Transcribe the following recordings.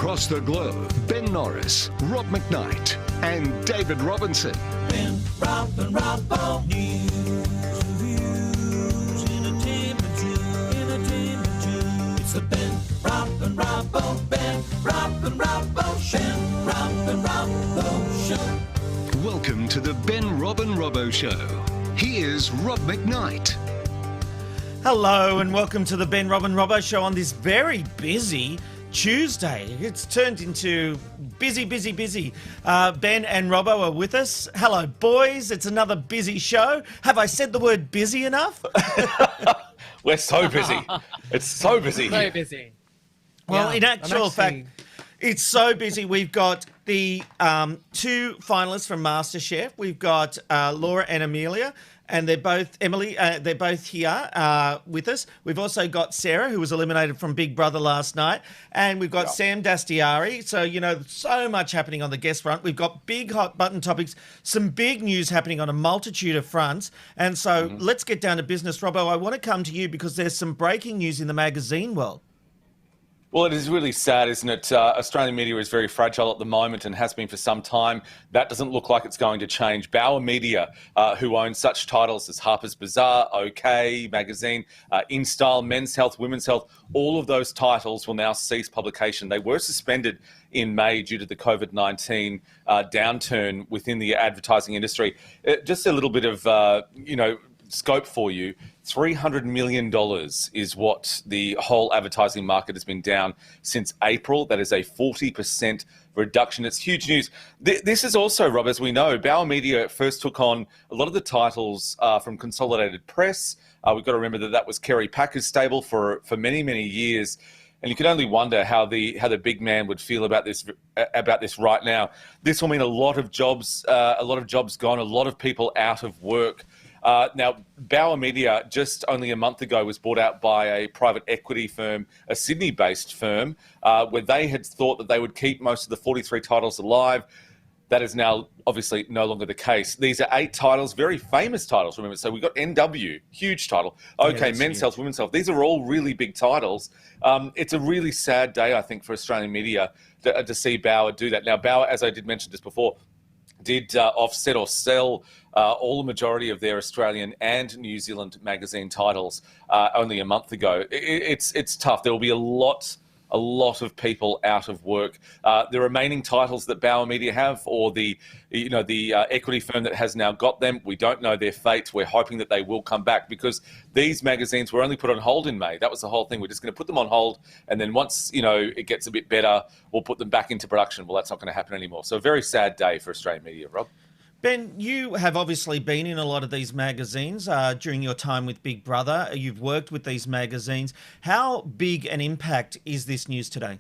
across the globe, Ben Norris, Rob McKnight, and David Robinson. Ben, Rob and Robbo. News, reviews, entertainment too. It's the Ben, Rob and Robbo. Ben, Rob and Robbo Show. Ben, Rob and Robbo Show. Welcome to the Ben, Rob and Robbo Show. Here's Rob McKnight. Hello and welcome to the Ben, Rob and Robbo Show on this very busy Tuesday. It's turned into busy. Ben and Robbo are with us. Hello, boys. It's another busy show. Have I said the word busy enough? We're so busy. It's so busy. So busy. Well, in actual fact, it's so busy. We've got the two finalists from Masterchef. We've got Laura and Amelia. And they're both they're both here with us. We've also got Sarah, who was eliminated from Big Brother last night. And we've got Sam Dastyari. So, you know, so much happening on the guest front. We've got big hot button topics, some big news happening on a multitude of fronts. And so let's get down to business. Robbo, I want to come to you because there's some breaking news in the magazine world. Well, it is really sad, isn't it? Australian media is very fragile at the moment and has been for some time. That doesn't look like it's going to change. Bauer Media, who owns such titles as Harper's Bazaar, OK Magazine, InStyle, Men's Health, Women's Health, all of those titles will now cease publication. They were suspended in May due to the COVID-19 downturn within the advertising industry. Just a little bit of, scope for you. $300 million is what the whole advertising market has been down since April. That is a 40% reduction. It's huge news. This is also, Rob, as we know, Bauer Media first took on a lot of the titles from Consolidated Press. We've got to remember that was Kerry Packer's stable for many years. And you can only wonder how the big man would feel about this right now. This will mean a lot of jobs gone, a lot of people out of work. Now, Bauer Media, just only a month ago, was bought out by a private equity firm, a Sydney-based firm, where they had thought that they would keep most of the 43 titles alive. That is now obviously no longer the case. These are 8 titles, very famous titles, remember. So we've got NW, huge title. OK, Men's Health, Women's Health. These are all really big titles. It's a really sad day, I think, for Australian media to see Bauer do that. Now, Bauer, as I did mention just before, did offset or sell all the majority of their Australian and New Zealand magazine titles only a month ago. It's tough. There will be a lot of people out of work. The remaining titles that Bauer Media have, or the equity firm that has now got them, we don't know their fate. We're hoping that they will come back because these magazines were only put on hold in May. That was the whole thing. We're just going to put them on hold, and then once it gets a bit better, we'll put them back into production. Well, that's not going to happen anymore. So a very sad day for Australian media, Rob. Ben, you have obviously been in a lot of these magazines during your time with Big Brother. You've worked with these magazines. How big an impact is this news today?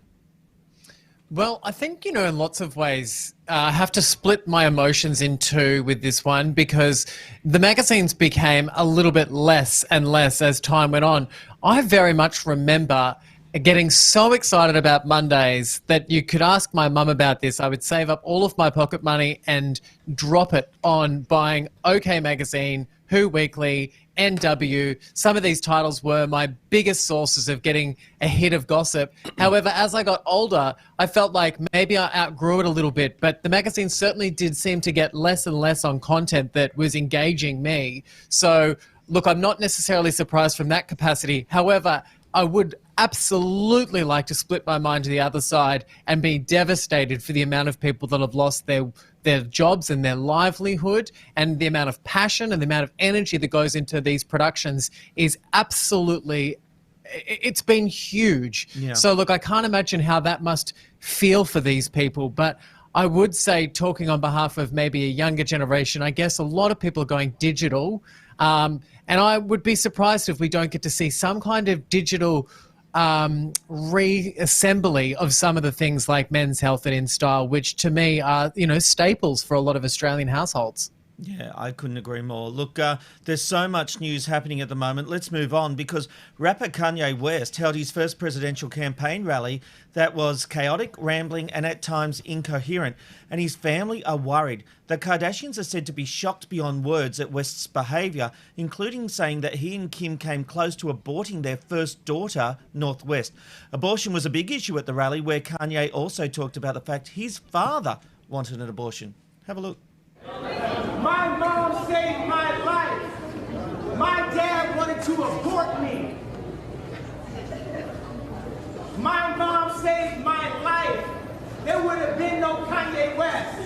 Well, I think, in lots of ways, I have to split my emotions in two with this one because the magazines became a little bit less and less as time went on. I very much remember getting so excited about Mondays that you could ask my mum about this. I would save up all of my pocket money and drop it on buying OK Magazine, Who Weekly, NW. Some of these titles were my biggest sources of getting a hit of gossip. However, as I got older, I felt like maybe I outgrew it a little bit, but the magazine certainly did seem to get less and less on content that was engaging me. So, look, I'm not necessarily surprised from that capacity. However, I would absolutely like to split my mind to the other side and be devastated for the amount of people that have lost their jobs and their livelihood, and the amount of passion and the amount of energy that goes into these productions is absolutely, it's been huge. Yeah. So look, I can't imagine how that must feel for these people, but I would say, talking on behalf of maybe a younger generation, I guess a lot of people are going digital. And I would be surprised if we don't get to see some kind of digital reassembly of some of the things like Men's Health and InStyle, which to me are, staples for a lot of Australian households. Yeah, I couldn't agree more. Look, there's so much news happening at the moment. Let's move on because rapper Kanye West held his first presidential campaign rally that was chaotic, rambling, and at times incoherent. And his family are worried. The Kardashians are said to be shocked beyond words at West's behaviour, including saying that he and Kim came close to aborting their first daughter, Northwest. Abortion was a big issue at the rally, where Kanye also talked about the fact his father wanted an abortion. Have a look. My mom saved my life. My dad wanted to abort me. My mom saved my life. There would have been no Kanye West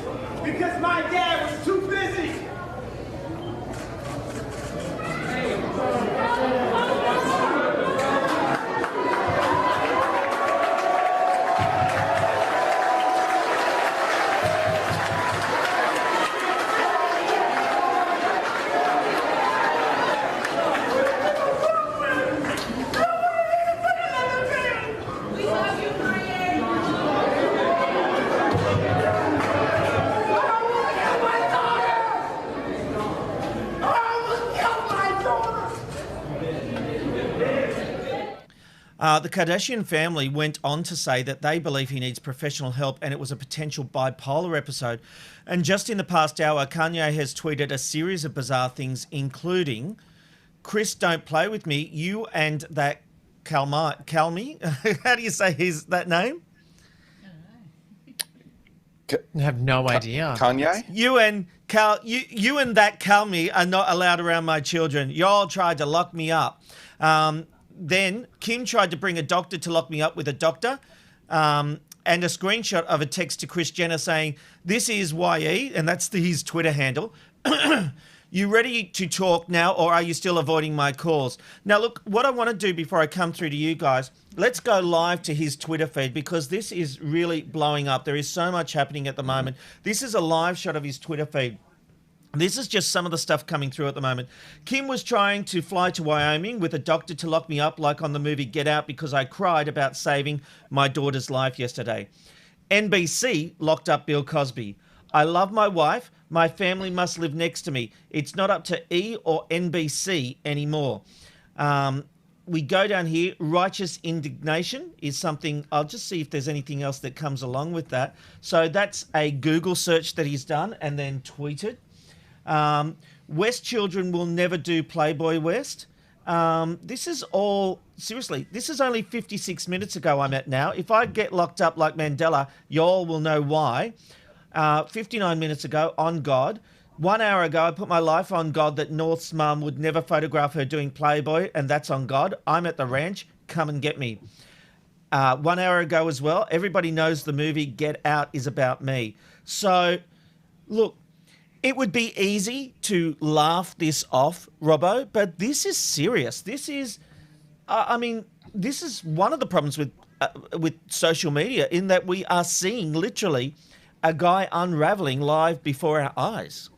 because my dad was too busy. The Kardashian family went on to say that they believe he needs professional help and it was a potential bipolar episode. And just in the past hour, Kanye has tweeted a series of bizarre things, including, Chris, don't play with me. You and that Calmy. How do you say that name? I have no idea. Kanye? You and that Calmy are not allowed around my children. Y'all tried to lock me up. Then Kim tried to bring a doctor to lock me up with a doctor, and a screenshot of a text to Kris Jenner saying, "This is YE," and that's his Twitter handle. You ready to talk now, or are you still avoiding my calls? Now, look, what I want to do before I come through to you guys, let's go live to his Twitter feed because this is really blowing up. There is so much happening at the moment. This is a live shot of his Twitter feed. This is just some of the stuff coming through at the moment. Kim was trying to fly to Wyoming with a doctor to lock me up like on the movie Get Out because I cried about saving my daughter's life yesterday. NBC locked up Bill Cosby. I love my wife. My family must live next to me. It's not up to E or NBC anymore. We go down here. Righteous indignation is something. I'll just see if there's anything else that comes along with that. So that's a Google search that he's done and then tweeted. West children will never do Playboy West. This is all, seriously, this is only 56 minutes ago I'm at now. If I get locked up like Mandela, y'all will know why. 59 minutes ago, on God. 1 hour ago, I put my life on God that North's mum would never photograph her doing Playboy, and that's on God. I'm at the ranch. Come and get me. 1 hour ago as well, everybody knows the movie Get Out is about me. So, look, it would be easy to laugh this off, Robbo, but this is serious. This is, this is one of the problems with social media in that we are seeing literally a guy unraveling live before our eyes.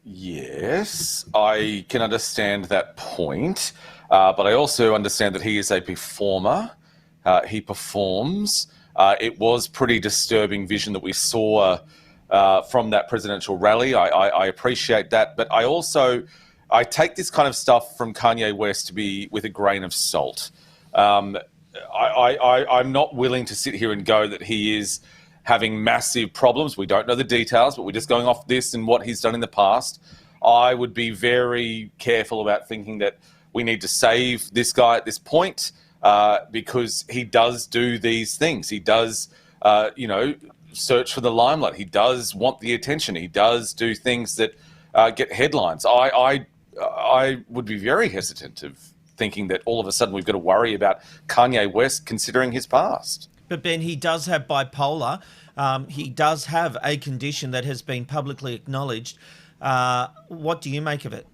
Yes, I can understand that point, but I also understand that he is a performer. He performs. It was pretty disturbing vision that we saw from that presidential rally. I appreciate that, but I take this kind of stuff from Kanye West to be with a grain of salt. I'm not willing to sit here and go that he is having massive problems. We don't know the details, but we're just going off this and what he's done in the past. I would be very careful about thinking that we need to save this guy at this point because he does do these things. He does, search for the limelight. He does want the attention. He does do things that get headlines. I would be very hesitant of thinking that all of a sudden we've got to worry about Kanye West considering his past. But Ben, he does have bipolar. He does have a condition that has been publicly acknowledged. What do you make of it?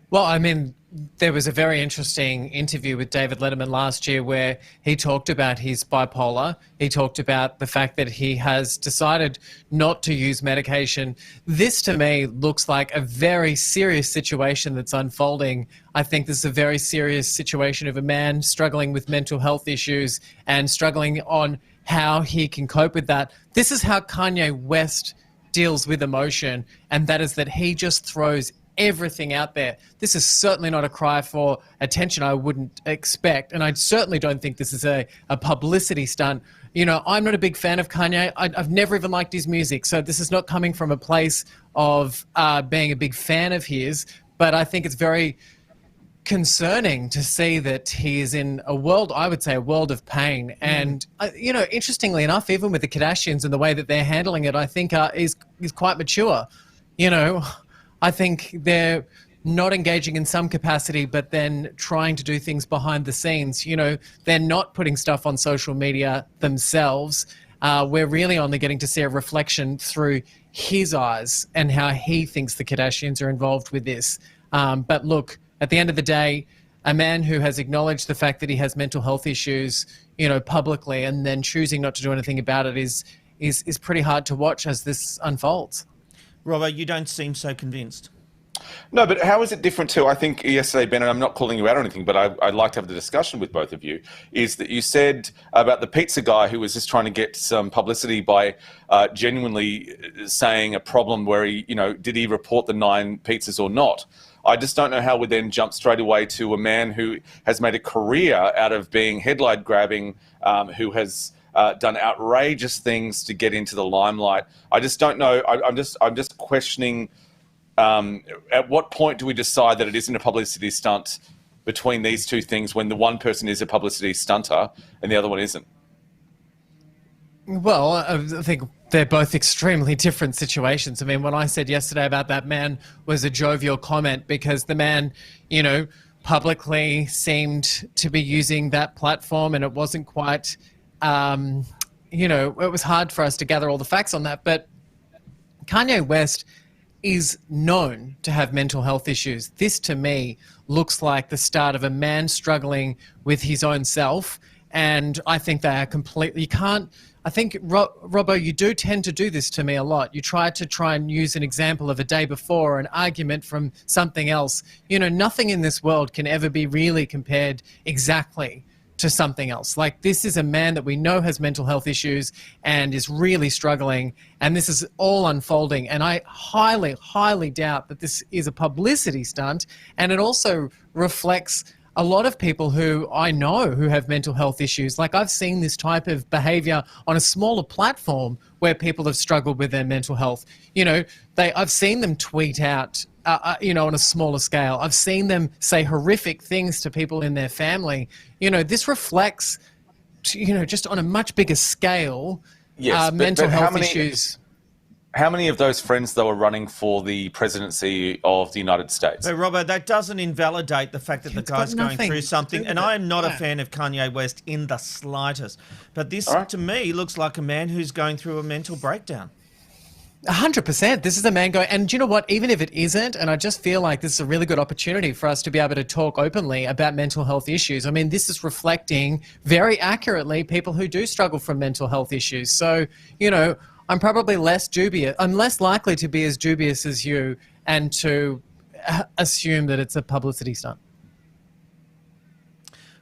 Well, I mean, there was a very interesting interview with David Letterman last year where he talked about his bipolar. He talked about the fact that he has decided not to use medication. This, to me, looks like a very serious situation that's unfolding. I think this is a very serious situation of a man struggling with mental health issues and struggling on how he can cope with that. This is how Kanye West deals with emotion, and that is that he just throws everything out there. This is certainly not a cry for attention I wouldn't expect, and I certainly don't think this is a publicity stunt. You know, I'm not a big fan of Kanye. I've never even liked his music, so this is not coming from a place of being a big fan of his, but I think it's very concerning to see that he is in a world, I would say, a world of pain. And, you know, interestingly enough, even with the Kardashians and the way that they're handling it, I think is quite mature. You know, I think they're not engaging in some capacity, but then trying to do things behind the scenes. You know, they're not putting stuff on social media themselves. We're really only getting to see a reflection through his eyes and how he thinks the Kardashians are involved with this. But look, at the end of the day, a man who has acknowledged the fact that he has mental health issues, you know, publicly, and then choosing not to do anything about it is pretty hard to watch as this unfolds. Robbo, you don't seem so convinced. No, but how is it different to, I think yesterday, Ben, and I'm not calling you out or anything, but I'd like to have the discussion with both of you, is that you said about the pizza guy who was just trying to get some publicity by genuinely saying a problem where he, you know, did he report the 9 pizzas or not? I just don't know how we then jump straight away to a man who has made a career out of being headline grabbing, who has done outrageous things to get into the limelight. I just don't know. I'm just questioning. At what point do we decide that it isn't a publicity stunt between these two things when the one person is a publicity stunter and the other one isn't? Well, I think they're both extremely different situations. I mean, what I said yesterday about that man was a jovial comment because the man, you know, publicly seemed to be using that platform, and it wasn't quite, you know, it was hard for us to gather all the facts on that. But Kanye West is known to have mental health issues. This, to me, looks like the start of a man struggling with his own self. And I think they are completely, you can't, I think, Robbo, you do tend to do this to me a lot. You try and use an example of a day before, an argument from something else. You know, nothing in this world can ever be really compared exactly to something else. Like, this is a man that we know has mental health issues and is really struggling, and this is all unfolding. And I highly, highly doubt that this is a publicity stunt, and it also reflects a lot of people who I know who have mental health issues. Like, I've seen this type of behavior on a smaller platform where people have struggled with their mental health. You know, I've seen them tweet out, you know, on a smaller scale. I've seen them say horrific things to people in their family. You know, this reflects, you know, just on a much bigger scale, yes, mental health issues. How many of those friends, though, are running for the presidency of the United States? But, Robbo, that doesn't invalidate the fact that the guy's going through something. And I am not a fan of Kanye West in the slightest. But this, to me, looks like a man who's going through a mental breakdown. 100%. This is a man going, and do you know what? Even if it isn't, and I just feel like this is a really good opportunity for us to be able to talk openly about mental health issues. I mean, this is reflecting very accurately people who do struggle from mental health issues. So, you know, I'm probably less dubious. I'm less likely to be as dubious as you and to assume that it's a publicity stunt.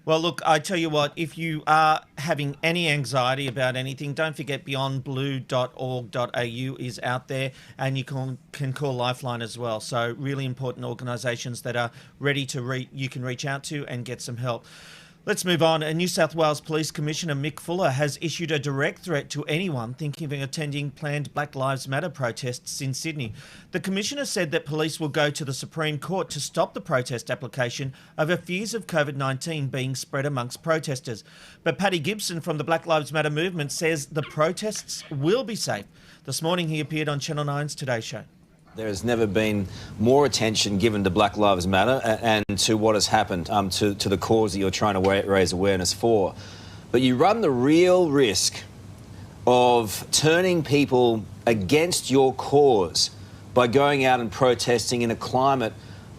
Well, look, I tell you what, if you are having any anxiety about anything, don't forget beyondblue.org.au is out there, and you can call Lifeline as well. So really important organisations that are ready to you can reach out to and get some help. Let's move on. A New South Wales Police Commissioner Mick Fuller has issued a direct threat to anyone thinking of attending planned Black Lives Matter protests in Sydney. The Commissioner said that police will go to the Supreme Court to stop the protest application over fears of COVID-19 being spread amongst protesters. But Paddy Gibson from the Black Lives Matter movement says the protests will be safe. This morning he appeared on Channel 9's Today Show. There has never been more attention given to Black Lives Matter and to what has happened to the cause that you're trying to raise awareness for. But you run the real risk of turning people against your cause by going out and protesting in a climate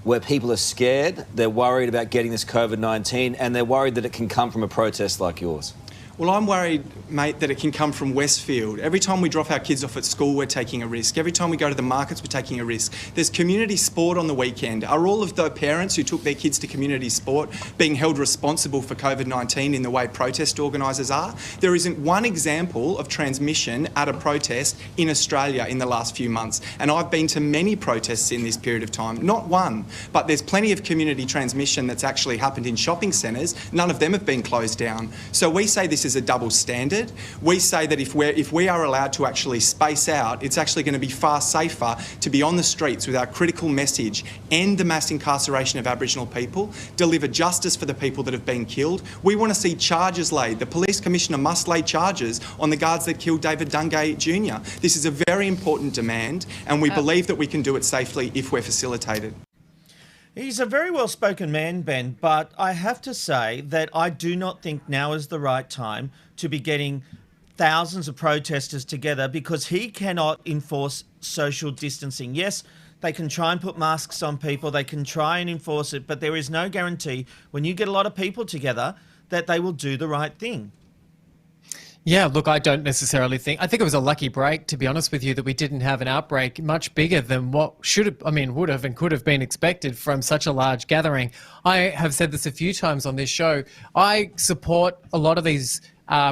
where people are scared, they're worried about getting this COVID-19, and they're worried that it can come from a protest like yours. Well, I'm worried, mate, that it can come from Westfield. Every time we drop our kids off at school, we're taking a risk. Every time we go to the markets, we're taking a risk. There's community sport on the weekend. Are all of the parents who took their kids to community sport being held responsible for COVID-19 in the way protest organisers are? There isn't one example of transmission at a protest in Australia in the last few months. And I've been to many protests in this period of time. Not one, but there's plenty of community transmission that's actually happened in shopping centres. None of them have been closed down. So we say this is a double standard. We say that if we are allowed to actually space out, it's actually going to be far safer to be on the streets with our critical message, end the mass incarceration of Aboriginal people, deliver justice for the people that have been killed. We want to see charges laid. The Police Commissioner must lay charges on the guards that killed David Dungay Jr. This is a very important demand, and we believe that we can do it safely if we're facilitated. He's a very well-spoken man, Ben, but I have to say that I do not think now is the right time to be getting thousands of protesters together because he cannot enforce social distancing. Yes, they can try and put masks on people, they can try and enforce it, but there is no guarantee when you get a lot of people together that they will do the right thing. Yeah, look, I don't necessarily think. I think it was a lucky break, to be honest with you, that we didn't have an outbreak much bigger than what would have and could have been expected from such a large gathering. I have said this a few times on this show. I support a lot of these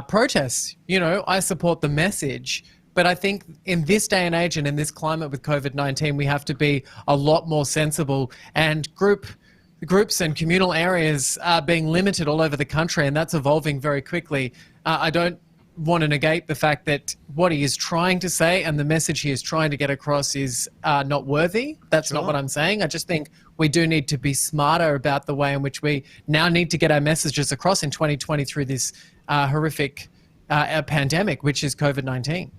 protests. You know, I support the message. But I think in this day and age and in this climate with COVID-19, we have to be a lot more sensible, and groups and communal areas are being limited all over the country, and that's evolving very quickly. I don't want to negate the fact that what he is trying to say and the message he is trying to get across is not worthy. That's not what I'm saying. I just think we do need to be smarter about the way in which we now need to get our messages across in 2020 through this horrific pandemic, which is COVID-19.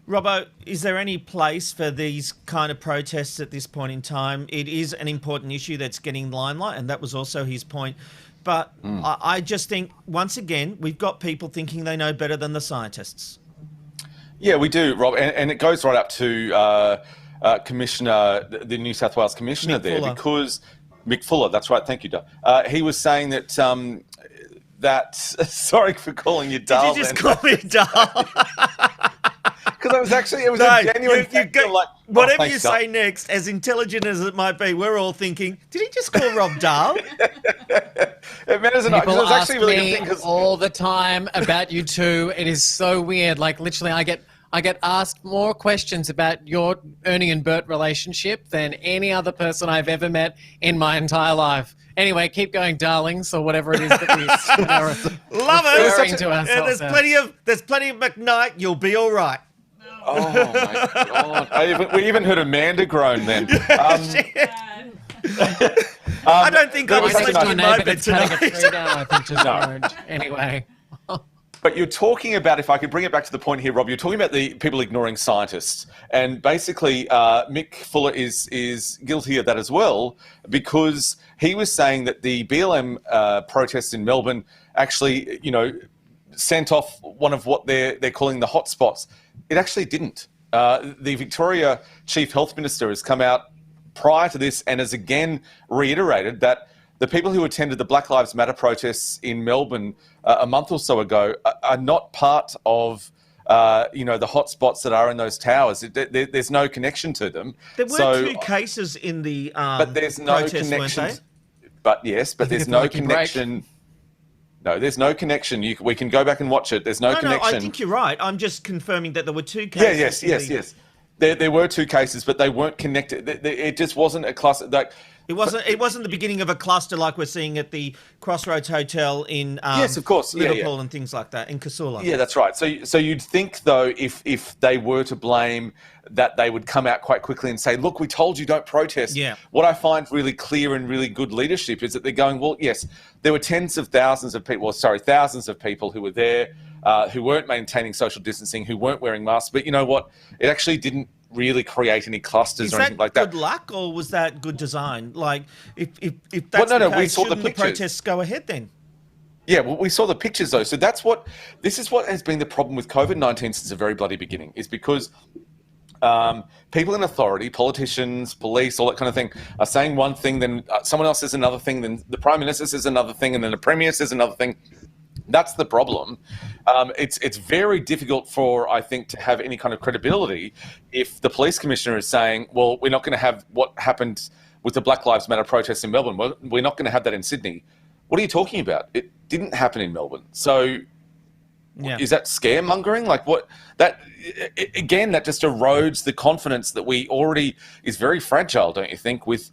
Robbo, is there any place for these kind of protests at this point in time? It is an important issue that's getting limelight, and that was also his point. But I just think, once again, we've got people thinking they know better than the scientists. Yeah, we do, Rob. And it goes right up to Commissioner, the New South Wales Commissioner Mick there, Fuller. because Mick Fuller, that's right, thank you, Dale. He was saying that, sorry for calling you Dale. Did you just call me Dale? Because it was a genuine whatever thanks, you Dale. say next, as intelligent as it might be, we're all thinking, did he just call Rob Dahl? It matters not, because it was actually really me good thing. all the time about you two. It is so weird. Like, literally, I get asked more questions about your Ernie and Bert relationship than any other person I've ever met in my entire life. Anyway, keep going, darlings, or whatever it is that we are Love it. referring to ourselves. There's plenty of McKnight. You'll be all right. Oh, my God. We even heard Amanda groan then. I don't think I was I think sleeping my in my neighbour bed that's cutting a tonight. tree down, I think, just groaned. Anyway. But you're talking about, if I could bring it back to the point here, Rob, you're talking about the people ignoring scientists. And basically, Mick Fuller is guilty of that as well, because he was saying that the BLM protests in Melbourne actually, sent off one of what they're calling the hotspots. It actually didn't. The Victoria Chief Health Minister has come out prior to this and has again reiterated that the people who attended the Black Lives Matter protests in Melbourne a month or so ago are not part of, the hotspots that are in those towers. There's no connection to them. There were 2 cases in the but there's no protests, connection. weren't they? But yes, but there's no connection. No, there's no connection. We can go back and watch it. There's no connection. No, I think you're right. I'm just confirming that there were 2 cases. Yes. There were 2 cases, but they weren't connected. It just wasn't a cluster. It wasn't the beginning of a cluster like we're seeing at the Crossroads Hotel in yes, of course, Liverpool and things like that, in Casula. Yeah, that's right. So you'd think, though, if they were to blame, that they would come out quite quickly and say, look, we told you don't protest. Yeah. What I find really clear and really good leadership is that they're going, well, yes, there were thousands of people who were there, who weren't maintaining social distancing, who weren't wearing masks. But you know what? It actually didn't really create any clusters or anything like that. Is that good luck, or was that good design? Like, if that's the case, we saw the shouldn't the pictures. protests go ahead then? Yeah, well, we saw the pictures though. So this is what has been the problem with COVID-19 since the very bloody beginning, is because people in authority, politicians, police, all that kind of thing, are saying one thing, then someone else says another thing, then the Prime Minister says another thing, and then the Premier says another thing. That's the problem. It's very difficult for, I think, to have any kind of credibility if the police commissioner is saying, well, we're not going to have what happened with the Black Lives Matter protests in Melbourne. Well, we're not going to have that in Sydney. What are you talking about? It didn't happen in Melbourne. So is that scaremongering? Like what? Again, that just erodes the confidence that we already is very fragile, don't you think, with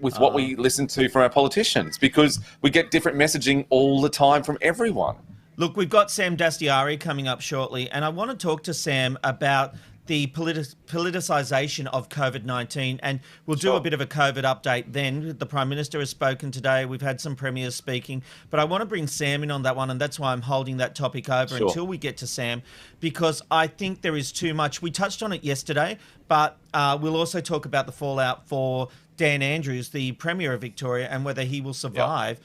what we listen to from our politicians, because we get different messaging all the time from everyone. Look, we've got Sam Dastyari coming up shortly, and I want to talk to Sam about the politicisation of COVID-19, and we'll do a bit of a COVID update then. The Prime Minister has spoken today. We've had some premiers speaking, but I want to bring Sam in on that one, and that's why I'm holding that topic over until we get to Sam, because I think there is too much. We touched on it yesterday, but we'll also talk about the fallout for Dan Andrews, the Premier of Victoria, and whether he will survive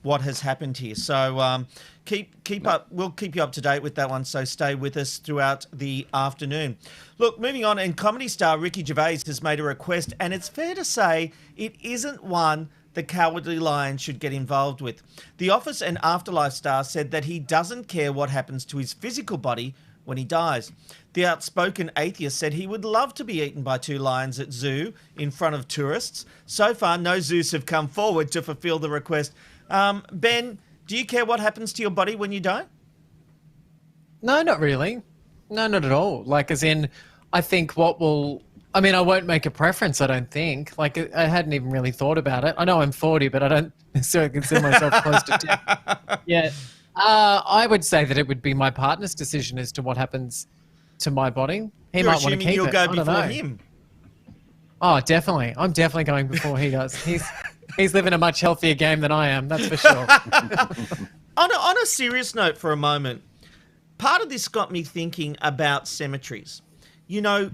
what has happened here. So keep up. We'll keep you up to date with that one. So stay with us throughout the afternoon. Look, moving on, and comedy star Ricky Gervais has made a request, and it's fair to say it isn't one the Cowardly Lion should get involved with. The Office and Afterlife star said that he doesn't care what happens to his physical body when he dies. The outspoken atheist said he would love to be eaten by 2 lions at zoo in front of tourists. So far, no zoos have come forward to fulfill the request. Ben, do you care what happens to your body when you die? No, not really. No, not at all. Like, as in, I think what will... I mean, I won't make a preference, I don't think. Like, I hadn't even really thought about it. I know I'm 40, but I don't necessarily consider myself close to 10 yet. I would say that it would be my partner's decision as to what happens to my body. He might want to keep it. You'll go before him. Oh, definitely. I'm definitely going before he does. He's living a much healthier game than I am, that's for sure. On a serious note for a moment, part of this got me thinking about cemeteries. You know,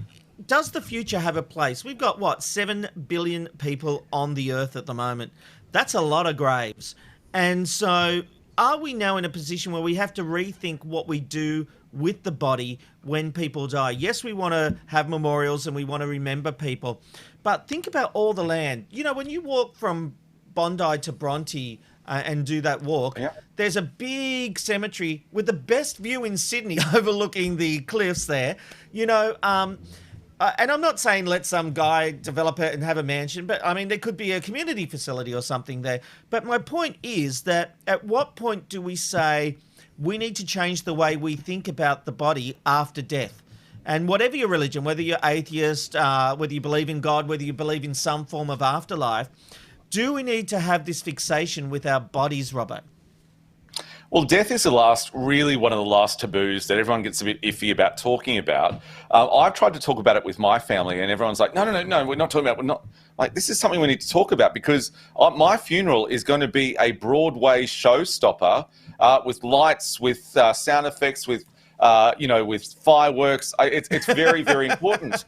does the future have a place? We've got, what, 7 billion people on the earth at the moment. That's a lot of graves. And so are we now in a position where we have to rethink what we do with the body when people die? Yes, we want to have memorials and we want to remember people, but think about all the land. You know, when you walk from Bondi to Bronte and do that walk, there's a big cemetery with the best view in Sydney overlooking the cliffs there. You know, and I'm not saying let some guy develop it and have a mansion, but I mean, there could be a community facility or something there. But my point is that at what point do we say we need to change the way we think about the body after death? And whatever your religion, whether you're atheist, whether you believe in God, whether you believe in some form of afterlife, do we need to have this fixation with our bodies, Robbo? Well, death is really one of the last taboos that everyone gets a bit iffy about talking about. I've tried to talk about it with my family, and everyone's like, no, we're not talking about, we're not, like, this is something we need to talk about, because my funeral is going to be a Broadway showstopper with lights, with sound effects, with with fireworks. It's very, very important.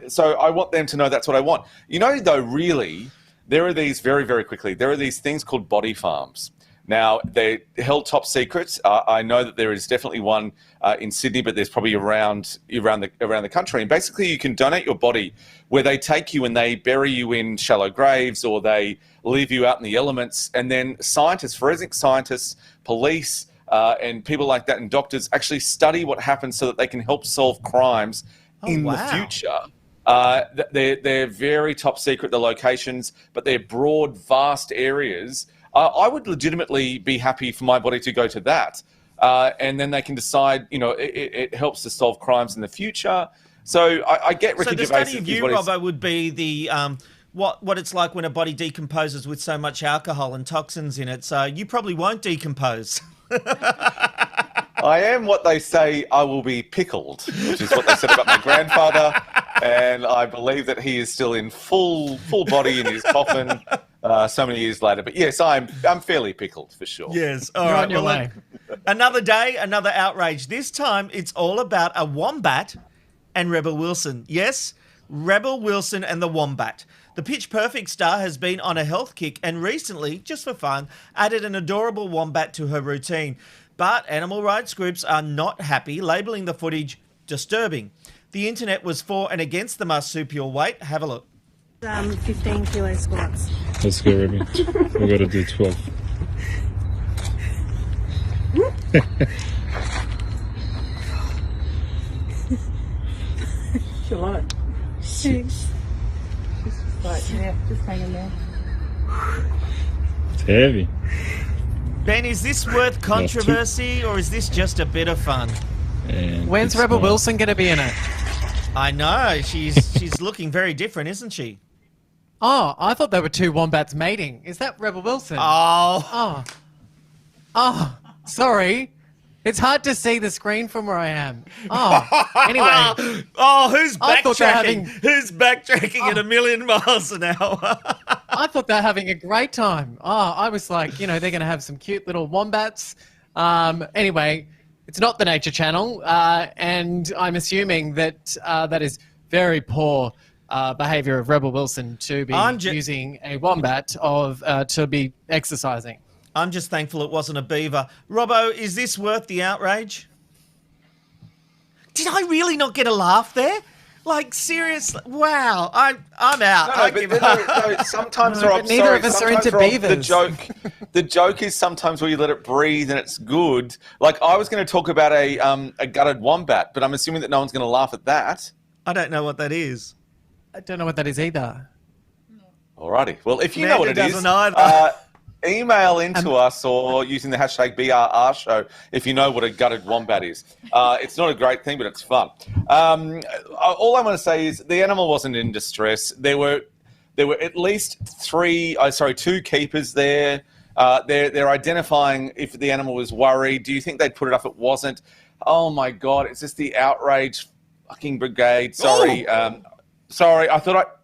So I want them to know that's what I want. You know, though, really, there are these, very, very quickly, there are these things called body farms. Now, they're held top secret. I know that there is definitely one in Sydney, but there's probably around the country. And basically, you can donate your body where they take you and they bury you in shallow graves, or they leave you out in the elements. And then scientists, forensic scientists, police, and people like that, and doctors actually study what happens so that they can help solve crimes in the future. They're very top secret, the locations, but they're broad, vast areas. I would legitimately be happy for my body to go to that. And then they can decide, it helps to solve crimes in the future. So I get Ricky Gervais. So the study of you, Robbo, would be the what it's like when a body decomposes with so much alcohol and toxins in it. So you probably won't decompose. I am what they say I will be pickled, which is what they said about my grandfather. And I believe that he is still in full body in his coffin so many years later. But yes, I'm fairly pickled for sure. Yes. All right. Well, look, another day, another outrage. This time it's all about a wombat and Rebel Wilson. Yes, Rebel Wilson and the wombat. The Pitch Perfect star has been on a health kick and recently, just for fun, added an adorable wombat to her routine. But animal rights groups are not happy, labelling the footage disturbing. The internet was for and against the marsupial weight. Have a look. 15 kilo squats. Let's go, Remy. We gotta do 12. Sure. She's right there, just hanging there. It's heavy. Ben, is this worth controversy or is this just a bit of fun? And When's it's Rebel not. Wilson going to be in it? I know, she's looking very different, isn't she? Oh, I thought they were two wombats mating. Is that Rebel Wilson? Oh. Oh, sorry. It's hard to see the screen from where I am. Oh, anyway. Oh, who's I thought they're backtracking? having- Who's backtracking at a million miles an hour? I thought they were having a great time. Oh, I was like, they're going to have some cute little wombats. Anyway, it's not the Nature Channel, and I'm assuming that that is very poor behaviour of Rebel Wilson to be using a wombat to be exercising. I'm just thankful it wasn't a beaver. Robbo, is this worth the outrage? Did I really not get a laugh there? Like, seriously? Wow. I'm out. I give up. No, sometimes, No, Rob, but neither of us are into Rob, beavers. The joke is sometimes where you let it breathe and it's good. Like, I was going to talk about a gutted wombat, but I'm assuming that no one's going to laugh at that. I don't know what that is. I don't know what that is either. Alrighty. Well, if you know what it is, doesn't either. email into us or using the hashtag BRR show if you know what a gutted wombat is. It's not a great thing, but it's fun. All I want to say is the animal wasn't in distress. There were at least two keepers there. They're identifying if the animal was worried. Do you think they'd put it up if it wasn't? Oh my God, it's just the outrage fucking brigade. Sorry. Sorry, I thought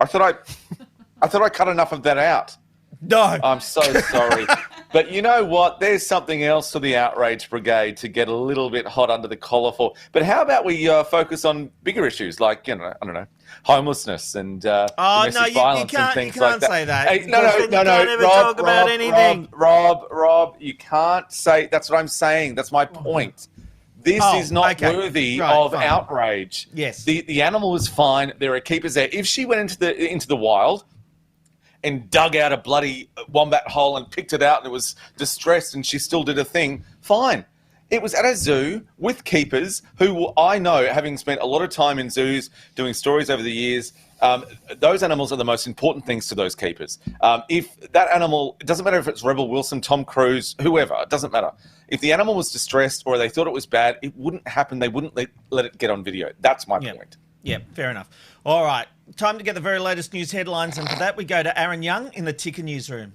I cut enough of that out. No. I'm so sorry. But you know what? There's something else for the outrage brigade to get a little bit hot under the collar for. But how about we focus on bigger issues like, I don't know, homelessness and domestic violence and things like that. Say that. Hey, no, You can't ever talk about anything. Rob, you can't say, that's what I'm saying. That's my point. This is not worthy of outrage. Yes. The animal is fine. There are keepers there. If she went into the wild and dug out a bloody wombat hole and picked it out and it was distressed and she still did a thing, fine. It was at a zoo with keepers who I know, having spent a lot of time in zoos doing stories over the years, those animals are the most important things to those keepers. If that animal, it doesn't matter if it's Rebel Wilson, Tom Cruise, whoever, it doesn't matter. If the animal was distressed or they thought it was bad, it wouldn't happen. They wouldn't let it get on video. That's my point. Yeah, fair enough. All right, time to get the very latest news headlines, and for that we go to Aaron Young in the Ticker newsroom.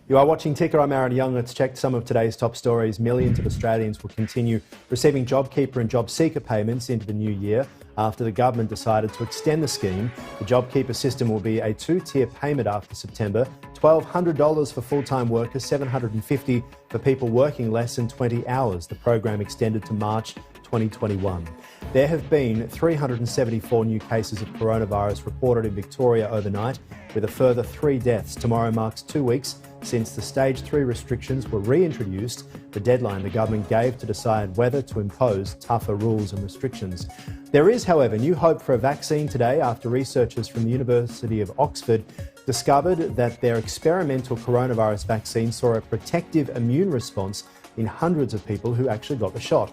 You are watching Ticker. I'm Aaron Young. Let's check some of today's top stories. Millions of Australians will continue receiving JobKeeper and JobSeeker payments into the new year after the government decided to extend the scheme. The JobKeeper system will be a two-tier payment after September. $1,200 for full-time workers, $750 for people working less than 20 hours. The program extended to March 2021. There have been 374 new cases of coronavirus reported in Victoria overnight, with a further 3 deaths. Tomorrow marks 2 weeks since the Stage 3 restrictions were reintroduced, the deadline the government gave to decide whether to impose tougher rules and restrictions. There is, however, new hope for a vaccine today after researchers from the University of Oxford discovered that their experimental coronavirus vaccine saw a protective immune response in hundreds of people who actually got the shot.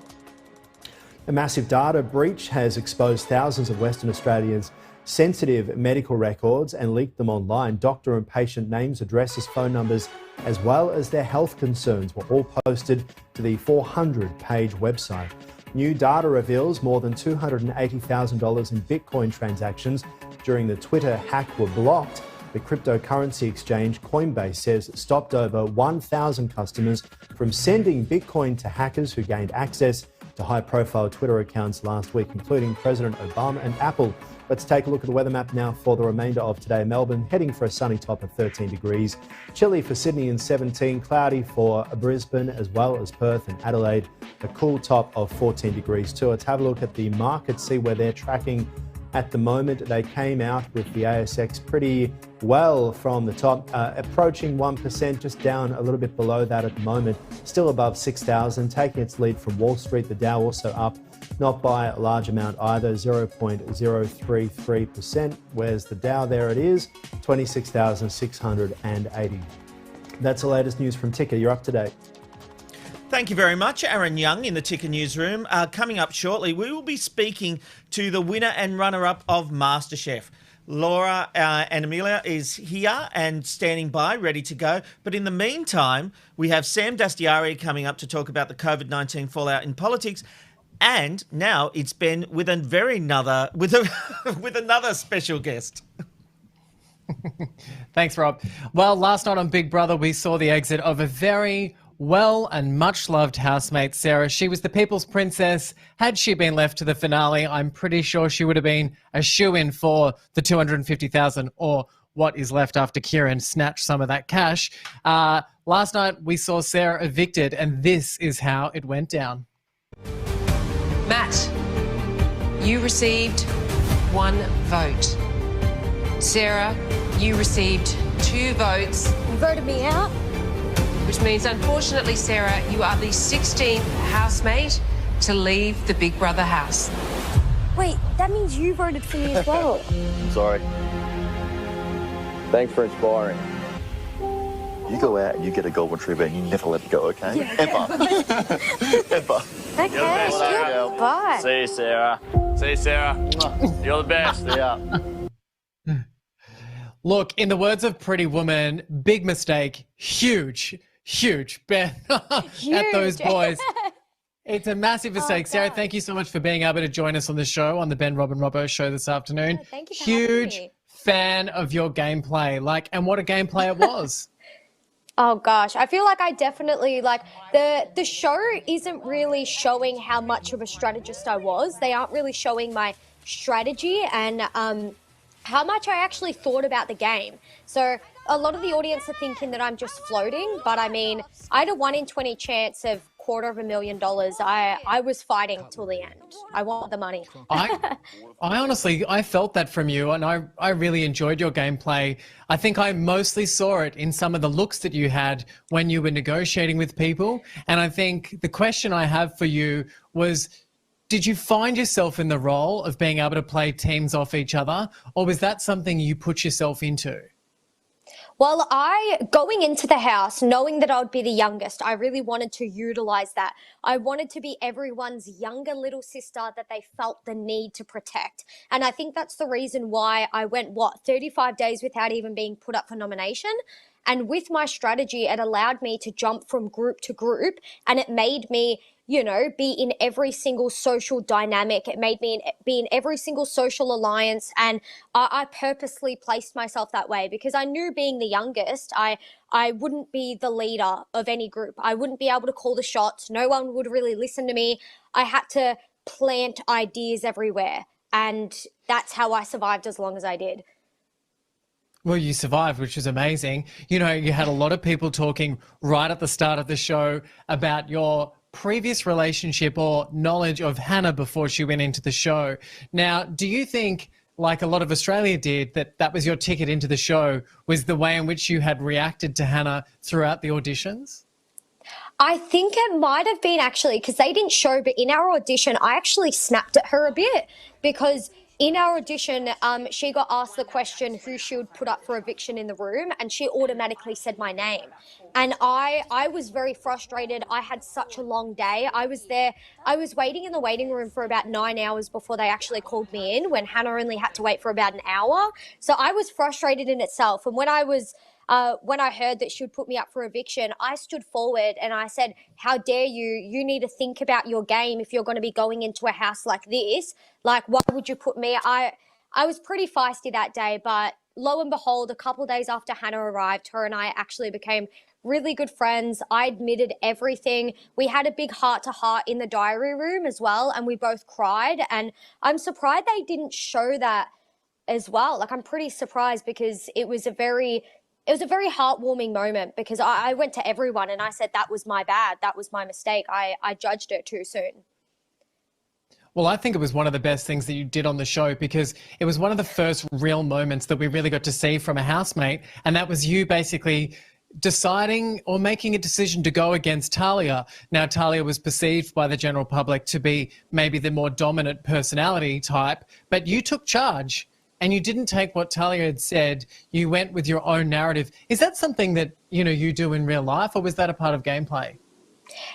A massive data breach has exposed thousands of Western Australians' sensitive medical records and leaked them online. Doctor and patient names, addresses, phone numbers, as well as their health concerns were all posted to the 400-page website. New data reveals more than $280,000 in Bitcoin transactions during the Twitter hack were blocked. The cryptocurrency exchange Coinbase says it stopped over 1,000 customers from sending Bitcoin to hackers who gained access to high-profile Twitter accounts last week, including President Obama and Apple. Let's take a look at the weather map now for the remainder of today. Melbourne heading for a sunny top of 13 degrees. Chilly for Sydney and 17. Cloudy for Brisbane as well as Perth and Adelaide. A cool top of 14 degrees too. Let's have a look at the markets, see where they're tracking at the moment. They came out with the ASX pretty well from the top, approaching 1%, just down a little bit below that at the moment. Still above 6,000, taking its lead from Wall Street. The Dow also up, not by a large amount either, 0.033%. Where's the Dow? There it is, 26,680. That's the latest news from Ticker. You're up to date. Thank you very much, Aaron Young in the Ticker Newsroom. Coming up shortly, we will be speaking to the winner and runner-up of MasterChef. Laura and Amelia is here and standing by, ready to go. But in the meantime, we have Sam Dastyari coming up to talk about the COVID-19 fallout in politics. And now it's Ben with with another special guest. Thanks, Rob. Well, last night on Big Brother, we saw the exit of a very well and much loved housemate, Sarah. She was the people's princess. Had she been left to the finale, I'm pretty sure she would have been a shoo-in for the $250,000 or what is left after Kieran snatched some of that cash. Last night, we saw Sarah evicted, and this is how it went down. Matt, you received 1 vote. Sarah, you received 2 votes. You voted me out? Which means, unfortunately, Sarah, you are the 16th housemate to leave the Big Brother house. Wait, that means you voted for me as well. Sorry. Thanks for inspiring. You go out and you get a golden retriever and you never let it go, okay? Yeah. Ever. Ever. Okay, bye. See you, Sarah. See you, Sarah. You're the best. Yeah. Look, in the words of Pretty Woman, big mistake, huge bet at those boys. It's a massive mistake. Sarah, thank you so much for being able to join us on the show, on the Ben, Rob and Robbo show this afternoon. Oh, thank you for having me. Fan of your gameplay, and what a gameplay it was. Oh gosh, I feel like I definitely the show isn't really showing how much of a strategist I was. They aren't really showing my strategy and how much I actually thought about the game. So a lot of the audience are thinking that I'm just floating, but I mean, I had a 1 in 20 chance of $250,000. I was fighting till the end. I want the money. I honestly, I felt that from you, and I really enjoyed your gameplay. I think I mostly saw it in some of the looks that you had when you were negotiating with people. And I think the question I have for you was, did you find yourself in the role of being able to play teams off each other, or was that something you put yourself into? Well, going into the house, knowing that I would be the youngest, I really wanted to utilize that. I wanted to be everyone's younger little sister that they felt the need to protect. And I think that's the reason why I went, 35 days without even being put up for nomination. And with my strategy, it allowed me to jump from group to group, and it made me, be in every single social dynamic. It made me be in every single social alliance. And I purposely placed myself that way because I knew being the youngest, I wouldn't be the leader of any group. I wouldn't be able to call the shots. No one would really listen to me. I had to plant ideas everywhere. And that's how I survived as long as I did. Well, you survived, which is amazing. You had a lot of people talking right at the start of the show about your previous relationship or knowledge of Hannah before she went into the show. Now, do you think, like a lot of Australia did, that was your ticket into the show, was the way in which you had reacted to Hannah throughout the auditions? I think it might have been actually, because they didn't show, but in our audition, I actually snapped at her a bit because in our audition, she got asked the question who she would put up for eviction in the room, and she automatically said my name. And I was very frustrated. I had such a long day. I was waiting in the waiting room for about 9 hours before they actually called me in, when Hannah only had to wait for about an hour. So I was frustrated in itself. And when I heard that she would put me up for eviction, I stood forward and I said, how dare you? You need to think about your game if you're going to be going into a house like this. Like, why would you put me? I was pretty feisty that day, but lo and behold, a couple of days after Hannah arrived, her and I actually became really good friends. I admitted everything. We had a big heart-to-heart in the diary room as well, and we both cried. And I'm surprised they didn't show that as well. Like, I'm pretty surprised because it was a very heartwarming moment because I went to everyone and I said, that was my bad. That was my mistake. I judged it too soon. Well, I think it was one of the best things that you did on the show because it was one of the first real moments that we really got to see from a housemate. And that was you basically deciding or making a decision to go against Talia. Now, Talia was perceived by the general public to be maybe the more dominant personality type, but you took charge and you didn't take what Talia had said. You went with your own narrative. Is that something that, you do in real life, or was that a part of gameplay?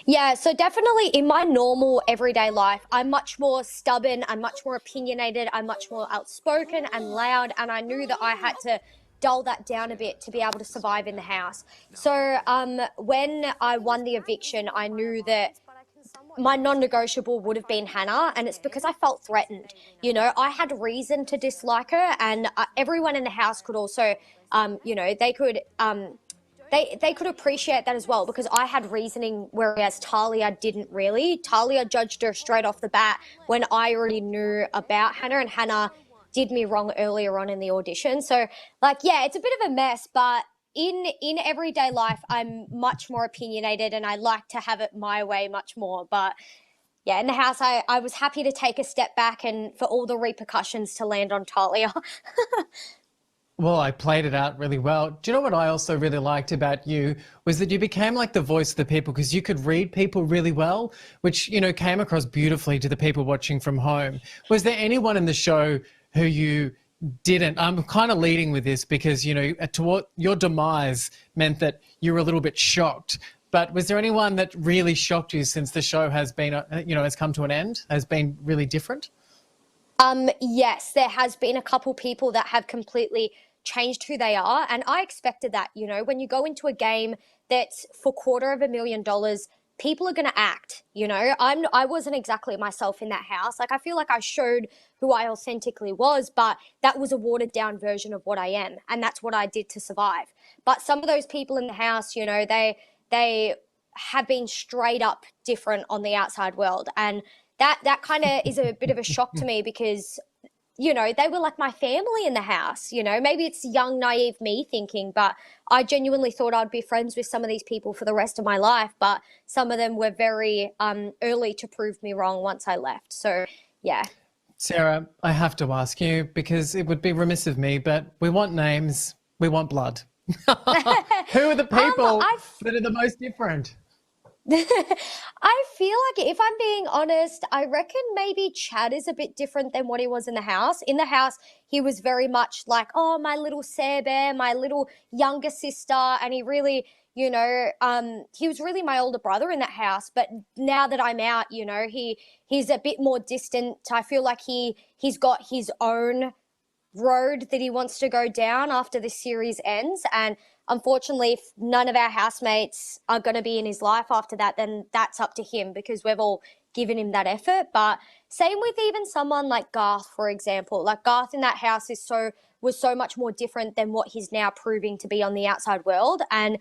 Yeah, so definitely in my normal everyday life, I'm much more stubborn, I'm much more opinionated, I'm much more outspoken and loud, and I knew that I had to dull that down a bit to be able to survive in the house. So when I won the eviction, I knew that my non-negotiable would have been Hannah, and it's because I felt threatened. I had reason to dislike her, and everyone in the house could also, they could... They could appreciate that as well, because I had reasoning, whereas Talia didn't really. Talia judged her straight off the bat when I already knew about Hannah, and Hannah did me wrong earlier on in the audition. So, it's a bit of a mess, but in everyday life, I'm much more opinionated and I like to have it my way much more. But yeah, in the house, I was happy to take a step back and for all the repercussions to land on Talia. Well, I played it out really well. Do you know what I also really liked about you was that you became like the voice of the people, because you could read people really well, which, came across beautifully to the people watching from home. Was there anyone in the show who you didn't? I'm kind of leading with this because, your demise meant that you were a little bit shocked. But was there anyone that really shocked you since the show has been, has come to an end, has been really different? Yes, there has been a couple people that have completely changed who they are, and I expected that. When you go into a game that's for $250,000, people are going to act. I wasn't exactly myself in that house. I feel like I showed who I authentically was, but that was a watered down version of what I am, and that's what I did to survive. But some of those people in the house, they have been straight up different on the outside world, and that kind of is a bit of a shock to me, because they were like my family in the house. Maybe it's young, naive me thinking, but I genuinely thought I'd be friends with some of these people for the rest of my life. But some of them were very early to prove me wrong once I left. So, yeah. Sarah, I have to ask you, because it would be remiss of me, but we want names, we want blood. Who are the people that are the most different? I feel like, if I'm being honest, I reckon maybe Chad is a bit different than what he was in the house. In the house, he was very much like, oh, my little Care Bear, my little younger sister. And he really, he was really my older brother in that house. But now that I'm out, he's a bit more distant. I feel like he's got his own road that he wants to go down after the series ends. And unfortunately, if none of our housemates are going to be in his life after that, then that's up to him, because we've all given him that effort. But same with even someone like Garth, for example. Like, Garth in that house was so much more different than what he's now proving to be on the outside world. And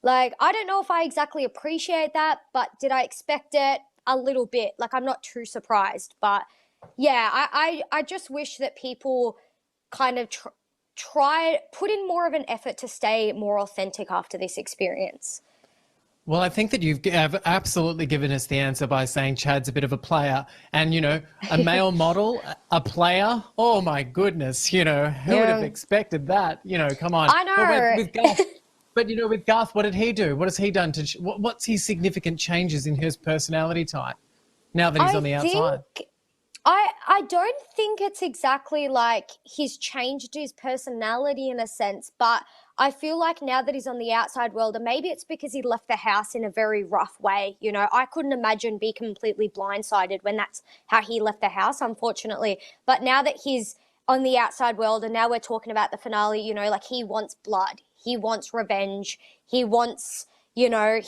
I don't know if I exactly appreciate that, but did I expect it? A little bit. I'm not too surprised. But yeah, I just wish that people kind of put in more of an effort to stay more authentic after this experience. Well, I think that you've absolutely given us the answer by saying Chad's a bit of a player, and, a male model, a player. Oh my goodness, who would have expected that? Come on. I know. With Garth, but with Garth, what did he do? What has he done what's his significant changes in his personality type now that he's on the outside? I don't think it's exactly like he's changed his personality in a sense, but I feel like now that he's on the outside world, and maybe it's because he left the house in a very rough way. I couldn't imagine be completely blindsided when that's how he left the house, unfortunately. But now that he's on the outside world, and now we're talking about the finale, he wants blood. He wants revenge. He wants, he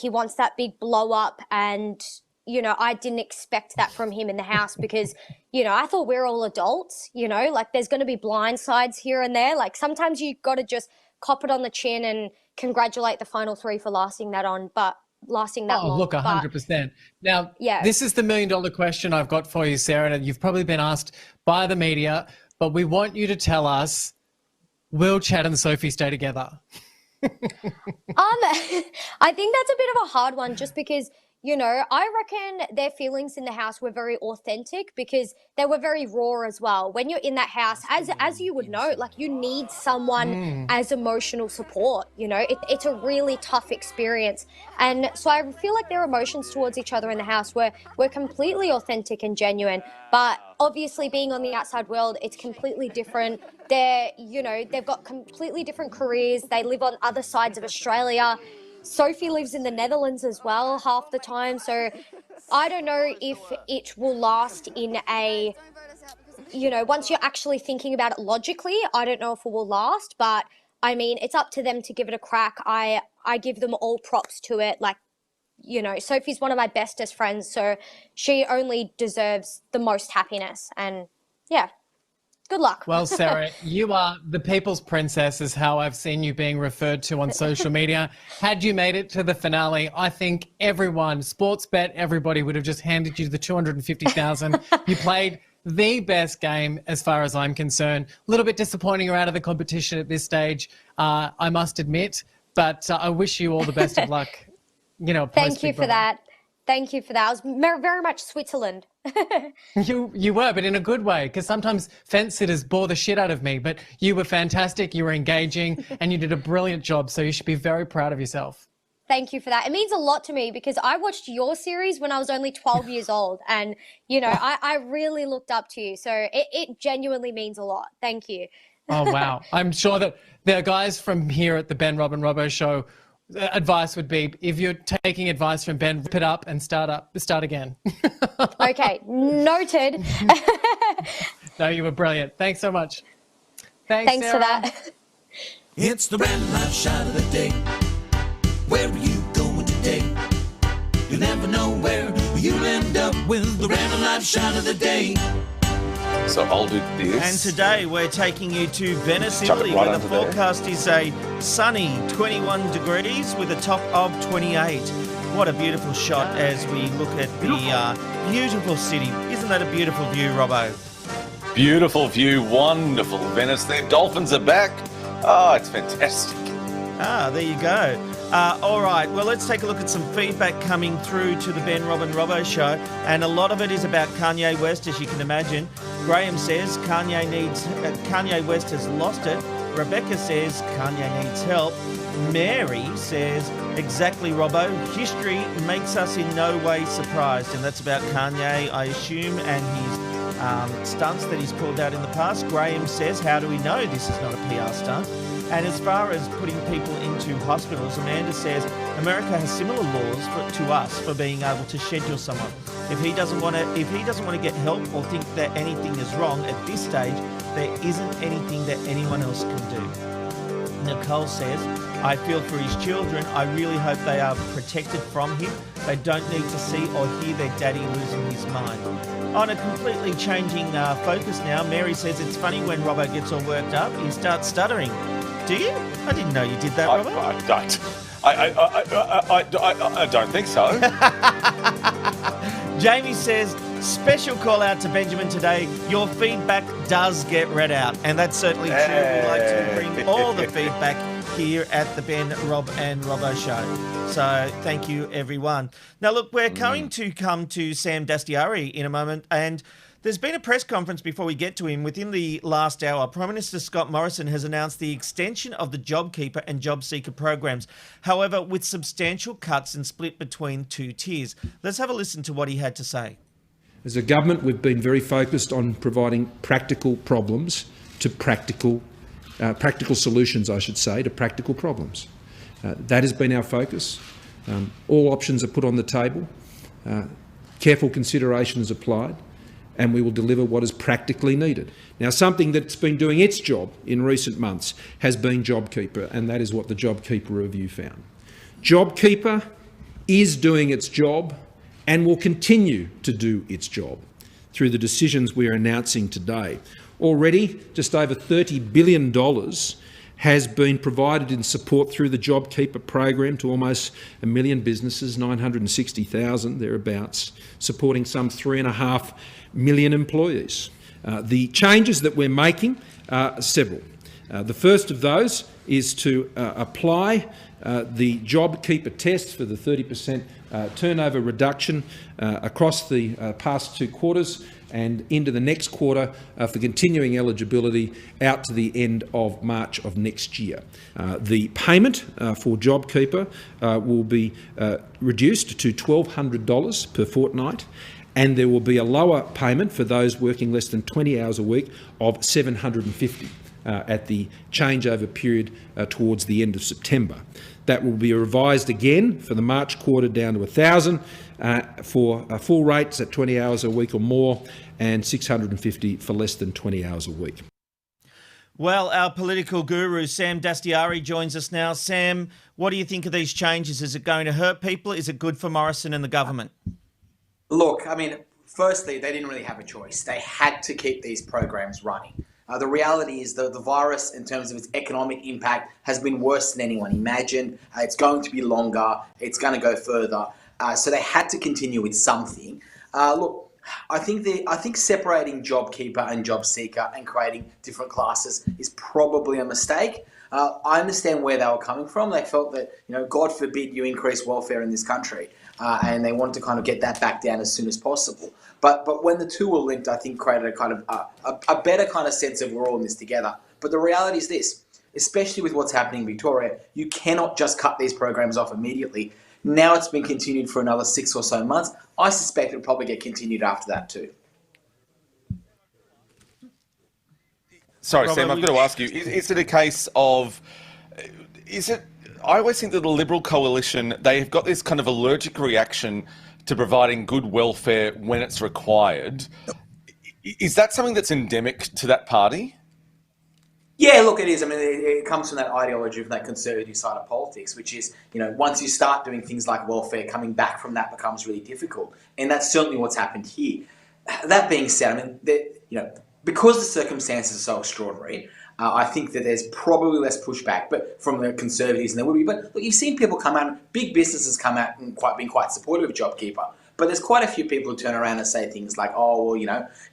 wants that big blow up, and I didn't expect that from him in the house, because, I thought we're all adults, there's going to be blind sides here and there. Sometimes you got to just cop it on the chin and congratulate the final three for lasting that long. Oh, look, 100%. Now, yeah. This is the $1 million question I've got for you, Sarah, and you've probably been asked by the media, but we want you to tell us, will Chad and Sophie stay together? I think that's a bit of a hard one, just because, you know, I reckon their feelings in the house were very authentic because they were very raw as well. When you're in that house, as you would know, like you need someone as emotional support, you know, it's a really tough experience. And so I feel like their emotions towards each other in the house were completely authentic and genuine. But obviously being on the outside world, it's completely different. They've got completely different careers. They live on other sides of Australia. Sophie lives in the Netherlands as well half the time. So I don't know if it will last in a, you know, once you're actually thinking about it logically, I don't know if it will last. But I mean, it's up to them to give it a crack. I give them all props to it. Like, you know, Sophie's one of my bestest friends. So she only deserves the most happiness. And yeah. Good luck. Well, Sarah, you are the people's princess is how I've seen you being referred to on social media. Had you made it to the finale, I think everyone, sports bet, everybody would have just handed you the $250,000. You played the best game as far as I'm concerned. A little bit disappointing you're out of the competition at this stage, I must admit, but I wish you all the best of luck, you know, Thank you for that. Thank you for that. I was very much Switzerland. You were, but in a good way, because sometimes fence sitters bore the shit out of me, but you were fantastic, you were engaging, and you did a brilliant job, so you should be very proud of yourself. Thank you for that. It means a lot to me because I watched your series when I was only 12 years old, and, you know, I really looked up to you, so it genuinely means a lot. Thank you. Oh, wow. I'm sure that the guys from here at the Ben, Rob and Robbo show, advice would be, if you're taking advice from Ben, rip it up and start again. Okay, noted. No, you were brilliant. Thanks so much. Thanks Sarah. for that. It's the Random Life Shot of the Day. Where are you going today? You never know where you'll end up with the Random Life Shot of the Day. So I'll do this. And today we're taking you to Venice, Chuck it Italy, right where the under there. forecast is a sunny 21 degrees with a top of 28. What a beautiful shot as we look at the beautiful city. Isn't that a beautiful view, Robbo? Beautiful view, wonderful Venice. The dolphins are back. Oh, it's fantastic. Ah, there you go. All right, well, let's take a look at some feedback coming through to the Ben, Rob and Robbo show. And a lot of it is about Kanye West, as you can imagine. Graham says Kanye West has lost it. Rebecca says Kanye needs help. Mary says, exactly, Robbo. History makes us in no way surprised. And that's about Kanye, I assume, and his stunts that he's pulled out in the past. Graham says, how do we know this is not a PR stunt? And as far as putting people into hospitals, Amanda says America has similar laws to us for being able to schedule someone. If he doesn't want to get help or think that anything is wrong at this stage, there isn't anything that anyone else can do. Nicole says, I feel for his children. I really hope they are protected from him. They don't need to see or hear their daddy losing his mind. On a completely changing focus now, Mary says it's funny when Robbo gets all worked up, he starts stuttering. Do you? I didn't know you did that, Robbo. I don't think so. Jamie says, special call out to Benjamin today. Your feedback does get read out. And that's certainly true. We like to bring all the feedback here at the Ben, Rob and Robbo show. So thank you, everyone. Now, look, we're going to come to Sam Dastyari in a moment. And there's been a press conference before we get to him. Within the last hour, Prime Minister Scott Morrison has announced the extension of the JobKeeper and JobSeeker programs, however, with substantial cuts and split between two tiers. Let's have a listen to what he had to say. As a government, we've been very focused on providing practical problems to practical solutions, I should say, to practical problems. That has been our focus. All options are put on the table. Careful consideration is applied, and we will deliver what is practically needed. Now, something that's been doing its job in recent months has been JobKeeper, and that is what the JobKeeper review found. JobKeeper is doing its job and will continue to do its job through the decisions we are announcing today. Already, just over $30 billion has been provided in support through the JobKeeper program to almost 1 million businesses, 960,000 thereabouts, supporting some 3.5 million employees. The changes that we're making are several. The first of those is to apply the JobKeeper test for the 30% turnover reduction across the past 2 quarters and into the next quarter for continuing eligibility out to the end of March of next year. The payment for JobKeeper will be reduced to $1,200 per fortnight, and there will be a lower payment for those working less than 20 hours a week of $750 at the changeover period towards the end of September. That will be revised again for the March quarter down to $1,000 for full rates at 20 hours a week or more, and $650 for less than 20 hours a week. Well, our political guru, Sam Dastyari, joins us now. Sam, what do you think of these changes? Is it going to hurt people? Is it good for Morrison and the government? Look, I mean, firstly, they didn't really have a choice. They had to keep these programs running. The reality is that the virus, in terms of its economic impact, has been worse than anyone imagined. It's going to be longer. It's going to go further. So they had to continue with something. Look, I think separating JobKeeper and JobSeeker and creating different classes is probably a mistake. I understand where they were coming from. They felt that, God forbid you increase welfare in this country, and they wanted to kind of get that back down as soon as possible. But when the two were linked, I think created a kind of a better kind of sense of we're all in this together. But the reality is this, especially with what's happening in Victoria, you cannot just cut these programs off immediately. Now it's been continued for another 6 or so months. I suspect it'll probably get continued after that too. Sorry, Robbo, Sam, I've got to ask you, is it a case of, I always think that the Liberal coalition, they have got this kind of allergic reaction to providing good welfare when it's required. Is that something that's endemic to that party? Yeah, look, it is. I mean, it comes from that ideology of that conservative side of politics, which is, once you start doing things like welfare, coming back from that becomes really difficult. And that's certainly what's happened here. That being said, I mean, because the circumstances are so extraordinary, I think that there's probably less pushback, but from the Conservatives than there would be. But look, you've seen people come out, big businesses come out and been quite supportive of JobKeeper. But there's quite a few people who turn around and say things like, oh, well,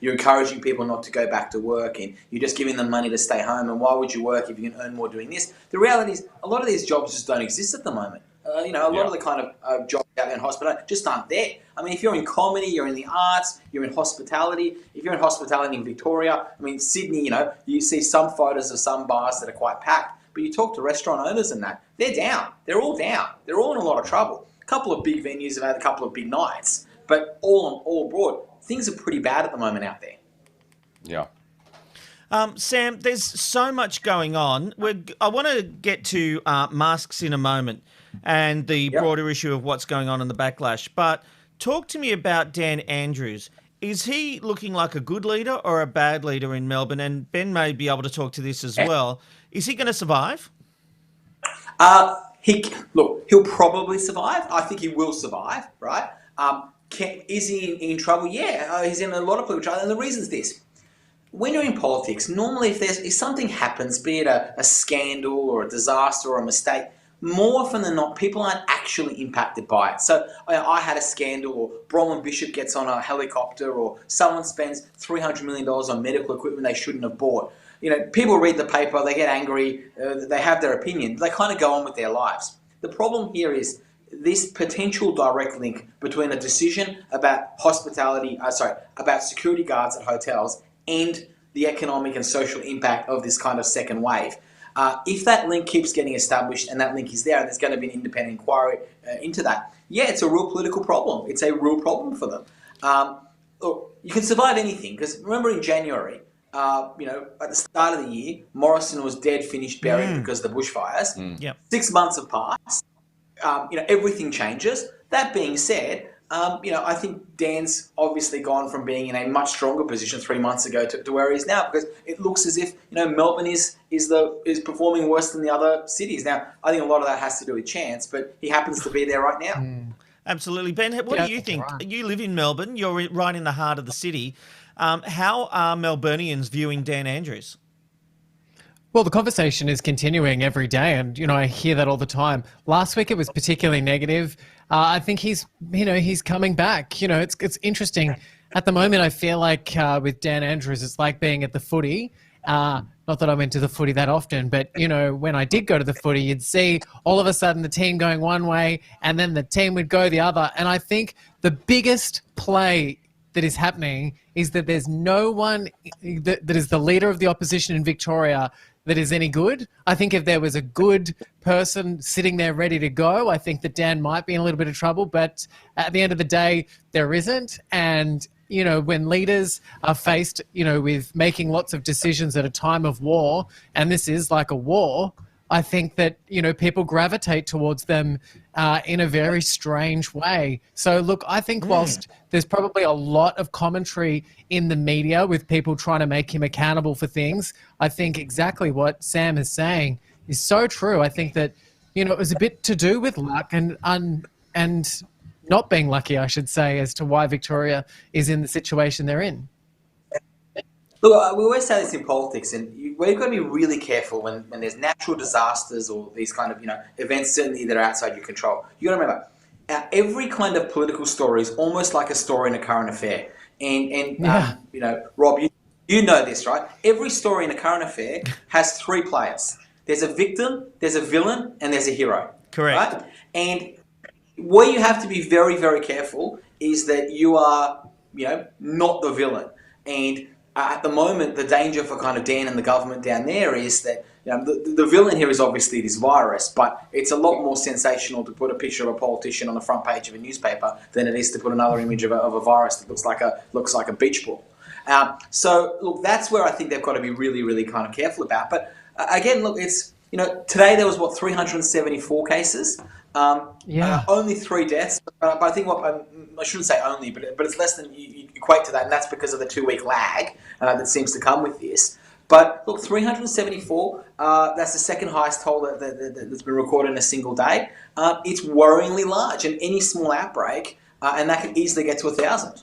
you're encouraging people not to go back to work and you're just giving them money to stay home, and why would you work if you can earn more doing this? The reality is a lot of these jobs just don't exist at the moment. A lot of the kind of jobs out there in hospitality just aren't there. I mean, if you're in comedy, you're in the arts, you're in hospitality. If you're in hospitality in Victoria, I mean, Sydney, you see some photos of some bars that are quite packed, but you talk to restaurant owners and that, they're down. They're all down. They're all in a lot of trouble. A couple of big venues have had a couple of big nights, but all abroad, things are pretty bad at the moment out there. Yeah. Sam, there's so much going on. I want to get to masks in a moment and the broader issue of what's going on in the backlash. But talk to me about Dan Andrews. Is he looking like a good leader or a bad leader in Melbourne? And Ben may be able to talk to this as well. Is he going to survive? He'll probably survive. I think he will survive, right? Is he in trouble? Yeah, he's in a lot of political trouble. And the reason is this. When you're in politics, normally if something happens, be it a scandal or a disaster or a mistake, more often than not, people aren't actually impacted by it. So I had a scandal, or Bronwyn Bishop gets on a helicopter, or someone spends $300 million on medical equipment they shouldn't have bought. People read the paper, they get angry, they have their opinion, they kind of go on with their lives. The problem here is this potential direct link between a decision about about security guards at hotels and the economic and social impact of this kind of second wave. If that link keeps getting established and that link is there and there's going to be an independent inquiry into that, it's a real political problem. It's a real problem for them. Look, you can survive anything, because remember in January, at the start of the year, Morrison was dead, finished, buried because of the bushfires. 6 months have passed. Everything changes. That being said, I think Dan's obviously gone from being in a much stronger position 3 months ago to where he is now, because it looks as if Melbourne is performing worse than the other cities. Now, I think a lot of that has to do with chance, but he happens to be there right now. Absolutely. Ben, what do you think? Right. You live in Melbourne. You're right in the heart of the city. How are Melburnians viewing Dan Andrews? Well, the conversation is continuing every day, and I hear that all the time. Last week it was particularly negative. I think he's coming back. It's interesting. At the moment, I feel like with Dan Andrews, it's like being at the footy, Not that I went to the footy that often, but, you know, when I did go to the footy, you'd see all of a sudden the team going one way and then the team would go the other. And I think the biggest play that is happening is that there's no one that is the leader of the opposition in Victoria that is any good. I think if there was a good person sitting there ready to go, I think that Dan might be in a little bit of trouble. But at the end of the day, there isn't. And, you know, when leaders are faced, you know, with making lots of decisions at a time of war, and this is like a war, I think that, you know, people gravitate towards them in a very strange way. So, look, I think whilst there's probably a lot of commentary in the media with people trying to make him accountable for things, I think exactly what Sam is saying is so true. I think that, you know, it was a bit to do with luck and not being lucky, I should say, as to why Victoria is in the situation they're in. Look, we always say this in politics, and we've got to be really careful when there's natural disasters or these kind of, you know, events certainly that are outside your control. You got to remember, every kind of political story is almost like a story in a current affair. And you know, Rob, you know this, right? Every story in a current affair has three players. There's a victim, there's a villain, and there's a hero. Correct. Right? And where you have to be very, very careful is that you are, you know, not the villain. And at the moment, the danger for kind of Dan and the government down there is that, you know, the villain here is obviously this virus, but it's a lot more sensational to put a picture of a politician on the front page of a newspaper than it is to put another image of a virus that looks like a beach ball. So look, that's where I think they've got to be really, really kind of careful about. But again, look, it's, you know, today there was 374 cases. Only 3 deaths, but I think I shouldn't say only, but it's less than you equate to that, and that's because of the 2-week lag that seems to come with this. But look, 374, that's the second highest toll that's been recorded in a single day. It's worryingly large, and any small outbreak, and that could easily get to 1,000.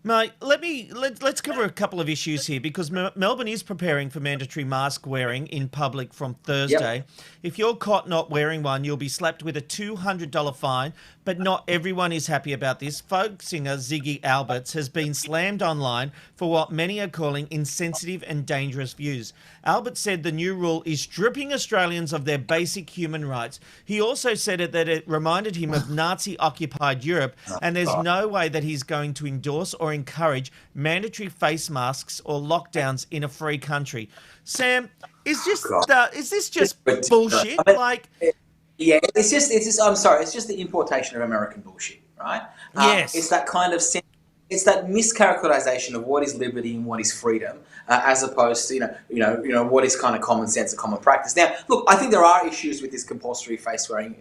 Mate, let's cover a couple of issues here, because Melbourne is preparing for mandatory mask wearing in public from Thursday. Yep. If you're caught not wearing one, you'll be slapped with a $200 fine, but not everyone is happy about this. Folk singer Ziggy Alberts has been slammed online for what many are calling insensitive and dangerous views. Albert said the new rule is stripping Australians of their basic human rights. He also said that it reminded him of Nazi-occupied Europe, and there's no way that he's going to endorse or encourage mandatory face masks or lockdowns in a free country. Sam, is this just bullshit? It's just. I'm sorry. It's just the importation of American bullshit, right? Yes. It's that kind of. It's that mischaracterization of what is liberty and what is freedom, as opposed to what is kind of common sense and common practice. Now, look, I think there are issues with this compulsory face wearing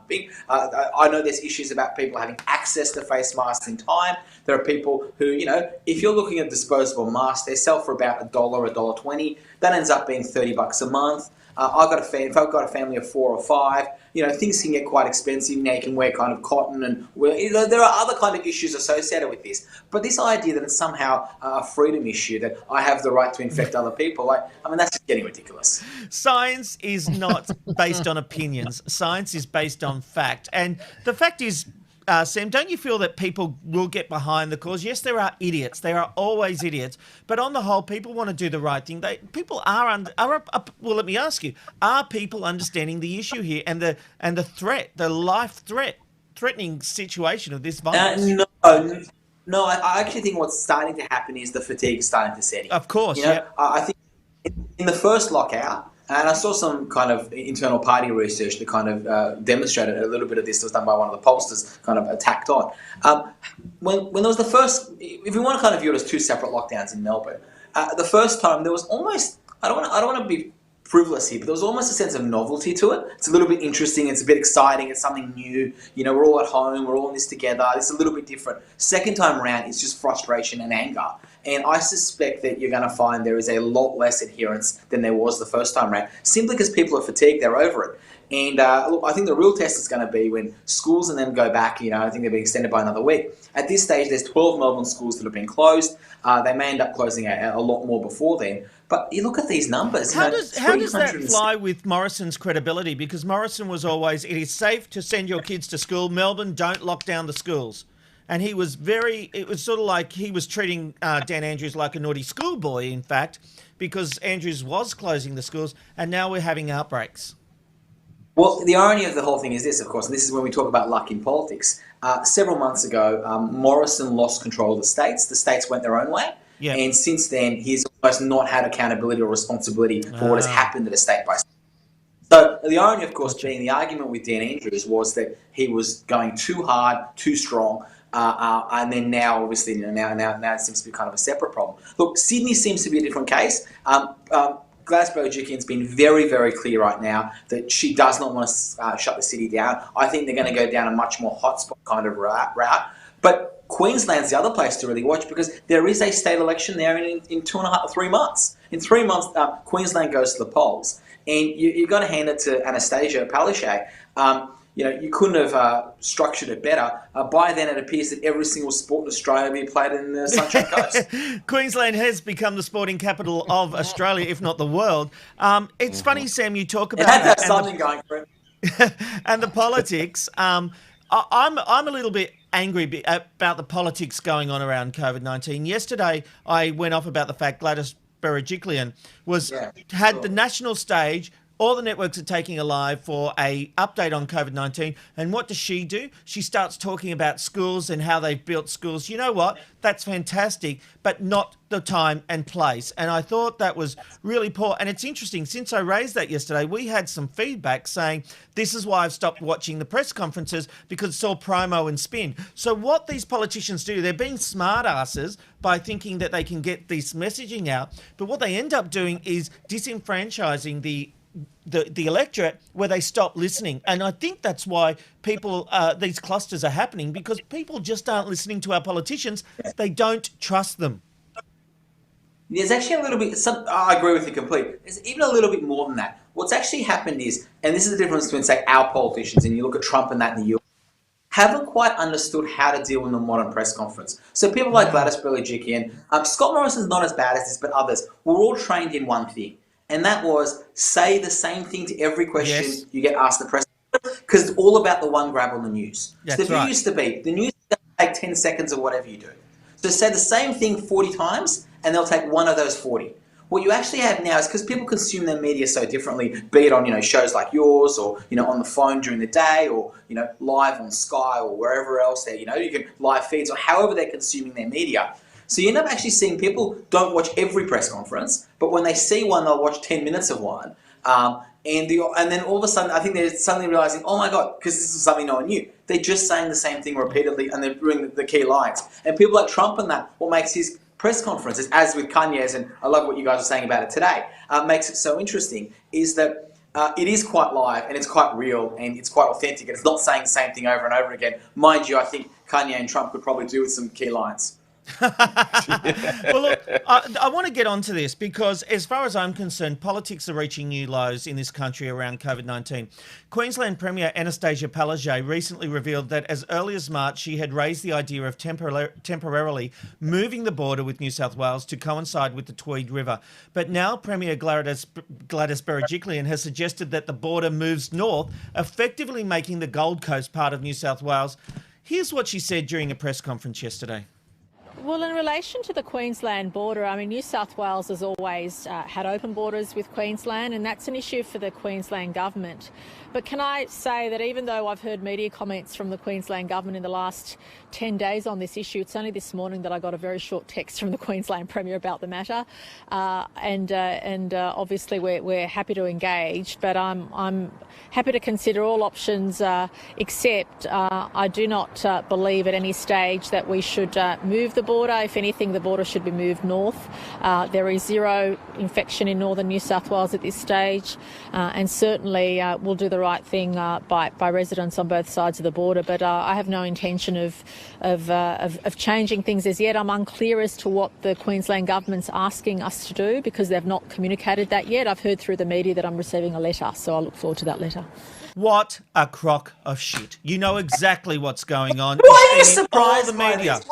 thing. I know there's issues about people having access to face masks in time. There are people who, you know, if you're looking at disposable masks, they sell for about $1, $1.20. That ends up being $30 a month. If I've got a family of 4 or 5, you know, things can get quite expensive. Now you can wear kind of cotton, and there are other kind of issues associated with this. But this idea that it's somehow a freedom issue, that I have the right to infect other people, that's just getting ridiculous. Science is not based on opinions. Science is based on fact. And the fact is, Sam, don't you feel that people will get behind the cause? Yes, there are idiots. There are always idiots. But on the whole, people want to do the right thing. People well, let me ask you, are people understanding the issue here and the threat, the life-threatening situation of this virus? No, I actually think what's starting to happen is the fatigue is starting to set in. Of course, I think in the first lockout, and I saw some kind of internal party research that kind of demonstrated a little bit of this. Was done by one of the pollsters, kind of attacked on. When there was the first, if you want to kind of view it as 2 separate lockdowns in Melbourne, the first time there was almost, I don't want to be frivolous here, but there was almost a sense of novelty to it. It's a little bit interesting, it's a bit exciting, it's something new. You know, we're all at home, we're all in this together. It's a little bit different. Second time around, it's just frustration and anger. And I suspect that you're going to find there is a lot less adherence than there was the first time around, simply because people are fatigued, they're over it. And look, I think the real test is going to be when schools and then go back. You know, I think they've been extended by another week. At this stage, there's 12 Melbourne schools that have been closed. They may end up closing a lot more before then. But you look at these numbers. How does that fly with Morrison's credibility? Because Morrison was always, it is safe to send your kids to school. Melbourne, don't lock down the schools. and he was it was sort of like he was treating Dan Andrews like a naughty schoolboy, in fact, because Andrews was closing the schools, and now we're having outbreaks. Well, the irony of the whole thing is this, of course, and this is when we talk about luck in politics. Several months ago, Morrison lost control of the states. The states went their own way. Yeah. And since then, he's almost not had accountability or responsibility for what has happened at a state by state. So the irony, of course, being the argument with Dan Andrews was that he was going too hard, too strong, and then now, obviously, now it seems to be kind of a separate problem. Look, Sydney seems to be a different case. Gladys Berejiklian's been very, very clear right now that she does not want to shut the city down. I think they're going to go down a much more hotspot kind of route. But Queensland's the other place to really watch because there is a state election there in 2.5 to 3 months. In 3 months, Queensland goes to the polls. And you've got to hand it to Anastasia Palaszczuk. You couldn't have structured it better. By then, it appears that every single sport in Australia will be played in the Sunshine Coast. Queensland has become the sporting capital of Australia, if not the world. It's funny, Sam, you talk about that. That's something going for it. And the politics. I'm a little bit angry about the politics going on around COVID-19. Yesterday, I went off about the fact Gladys Berejiklian had the national stage. All the networks are taking a live for a update on COVID-19. And what does she do? She starts talking about schools and how they've built schools. You know what? That's fantastic, but not the time and place. And I thought that was really poor. And it's interesting, since I raised that yesterday, we had some feedback saying, this is why I've stopped watching the press conferences because it's all promo and spin. So what these politicians do, they're being smart asses by thinking that they can get this messaging out. But what they end up doing is disenfranchising the electorate where they stop listening. And I think that's why these clusters are happening, because people just aren't listening to our politicians. They don't trust them. There's actually a little bit, I agree with you completely. There's even a little bit more than that. What's actually happened is, and this is the difference between, say, our politicians and you look at Trump and that in the US, haven't quite understood how to deal in the modern press conference. So people like Gladys Berejiklian, Scott Morrison's not as bad as this, but others, were all trained in one thing. And that was say the same thing to every question you get asked the press, because it's all about the one grab on the news. So the view used to be, the news is going to take 10 seconds or whatever you do. So say the same thing 40 times, and they'll take one of those 40. What you actually have now is, because people consume their media so differently, be it on shows like yours, or on the phone during the day, or live on Sky or wherever else you can live feeds, or however they're consuming their media. So you end up actually seeing people don't watch every press conference, but when they see one, they'll watch 10 minutes of one. And then all of a sudden, I think they're suddenly realizing, oh my God, because this is something no one knew. They're just saying the same thing repeatedly, and they're doing the key lines. And people like Trump and that, what makes his press conferences, as with Kanye's, and I love what you guys are saying about it today, makes it so interesting, is that it is quite live, and it's quite real, and it's quite authentic, and it's not saying the same thing over and over again. Mind you, I think Kanye and Trump could probably do with some key lines. Well, look, I want to get onto this because, as far as I'm concerned, politics are reaching new lows in this country around COVID-19. Queensland Premier Anastasia Palaszczuk recently revealed that as early as March, she had raised the idea of temporarily moving the border with New South Wales to coincide with the Tweed River. But now Premier Gladys Berejiklian has suggested that the border moves north, effectively making the Gold Coast part of New South Wales. Here's what she said during a press conference yesterday. Well, in relation to the Queensland border, I mean, New South Wales has always had open borders with Queensland, and that's an issue for the Queensland government. But can I say that even though I've heard media comments from the Queensland government in the last 10 days on this issue, it's only this morning that I got a very short text from the Queensland Premier about the matter. Obviously we're happy to engage, but I'm happy to consider all options except I do not believe at any stage that we should move the border. If anything, the border should be moved north. There is zero infection in northern New South Wales at this stage, and certainly we'll do the right thing by residents on both sides of the border. But I have no intention of changing things as yet. I'm unclear as to what the Queensland government's asking us to do because they've not communicated that yet. I've heard through the media that I'm receiving a letter, so I look forward to that letter. What a crock of shit. You know exactly what's going on. Why are you surprised by this?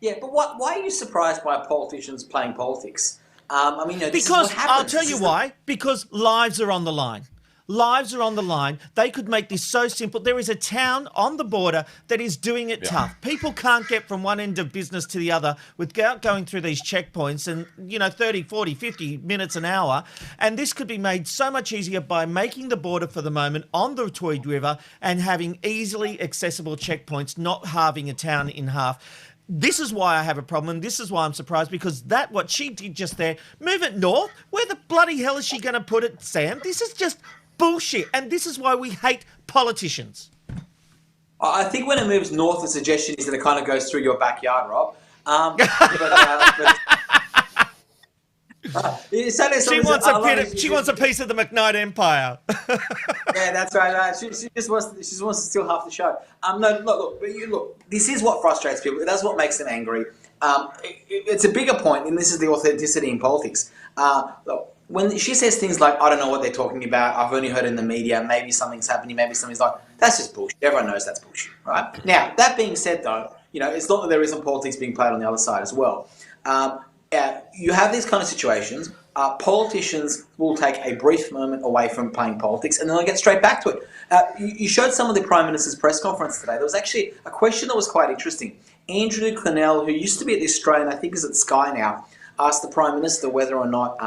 Yeah, but why are you surprised by politicians playing politics? This because is what happens. I'll tell you why. Because lives are on the line. Lives are on the line. They could make this so simple. There is a town on the border that is doing it tough. People can't get from one end of business to the other without going through these checkpoints and, 30, 40, 50 minutes an hour. And this could be made so much easier by making the border for the moment on the Tweed River and having easily accessible checkpoints, not halving a town in half. This is why I have a problem, and this is why I'm surprised, because what she did just there, move it north, where the bloody hell is she going to put it, Sam? This is just bullshit, and this is why we hate politicians. I think when it moves north, the suggestion is that it kind of goes through your backyard, Rob. She wants a piece of the McKnight Empire. Yeah, that's right. She just wants to steal half the show. Look. This is what frustrates people. That's what makes them angry. It's a bigger point, and this is the authenticity in politics. Look, when she says things like, "I don't know what they're talking about. I've only heard it in the media. Maybe something's happening. Maybe something's like," that's just bullshit. Everyone knows that's bullshit, right? Now, that being said, though, it's not that there isn't politics being played on the other side as well. You have these kind of situations. Politicians will take a brief moment away from playing politics and then they'll get straight back to it. You showed some of the Prime Minister's press conference today. There was actually a question that was quite interesting. Andrew Cornell, who used to be at the Australian, I think is at Sky now, asked the Prime Minister whether or not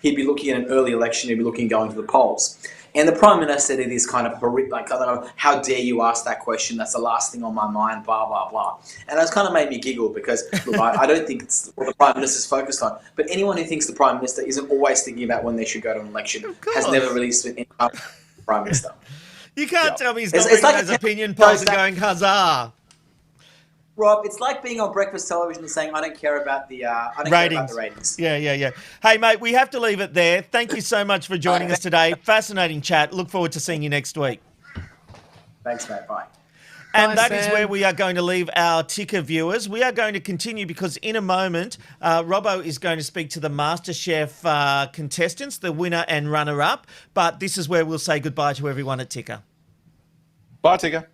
he'd be looking at an early election, he'd be looking going to the polls. And the Prime Minister said it is kind of like, I don't know, how dare you ask that question? That's the last thing on my mind, blah, blah, blah. And that's kind of made me giggle because, look, I don't think it's what the Prime Minister's focused on. But anyone who thinks the Prime Minister isn't always thinking about when they should go to an election has never really spent any time with the Prime Minister. You can't tell me he's not reading those opinion polls and going, huzzah. Rob, it's like being on breakfast television and saying, I don't care about the ratings. Yeah. Hey, mate, we have to leave it there. Thank you so much for joining us today. Fascinating chat. Look forward to seeing you next week. Thanks, mate. Bye. And that is where we are going to leave our ticker viewers. We are going to continue because in a moment, Robbo is going to speak to the Masterchef contestants, the winner and runner-up. But this is where we'll say goodbye to everyone at Ticker. Bye, Ticker.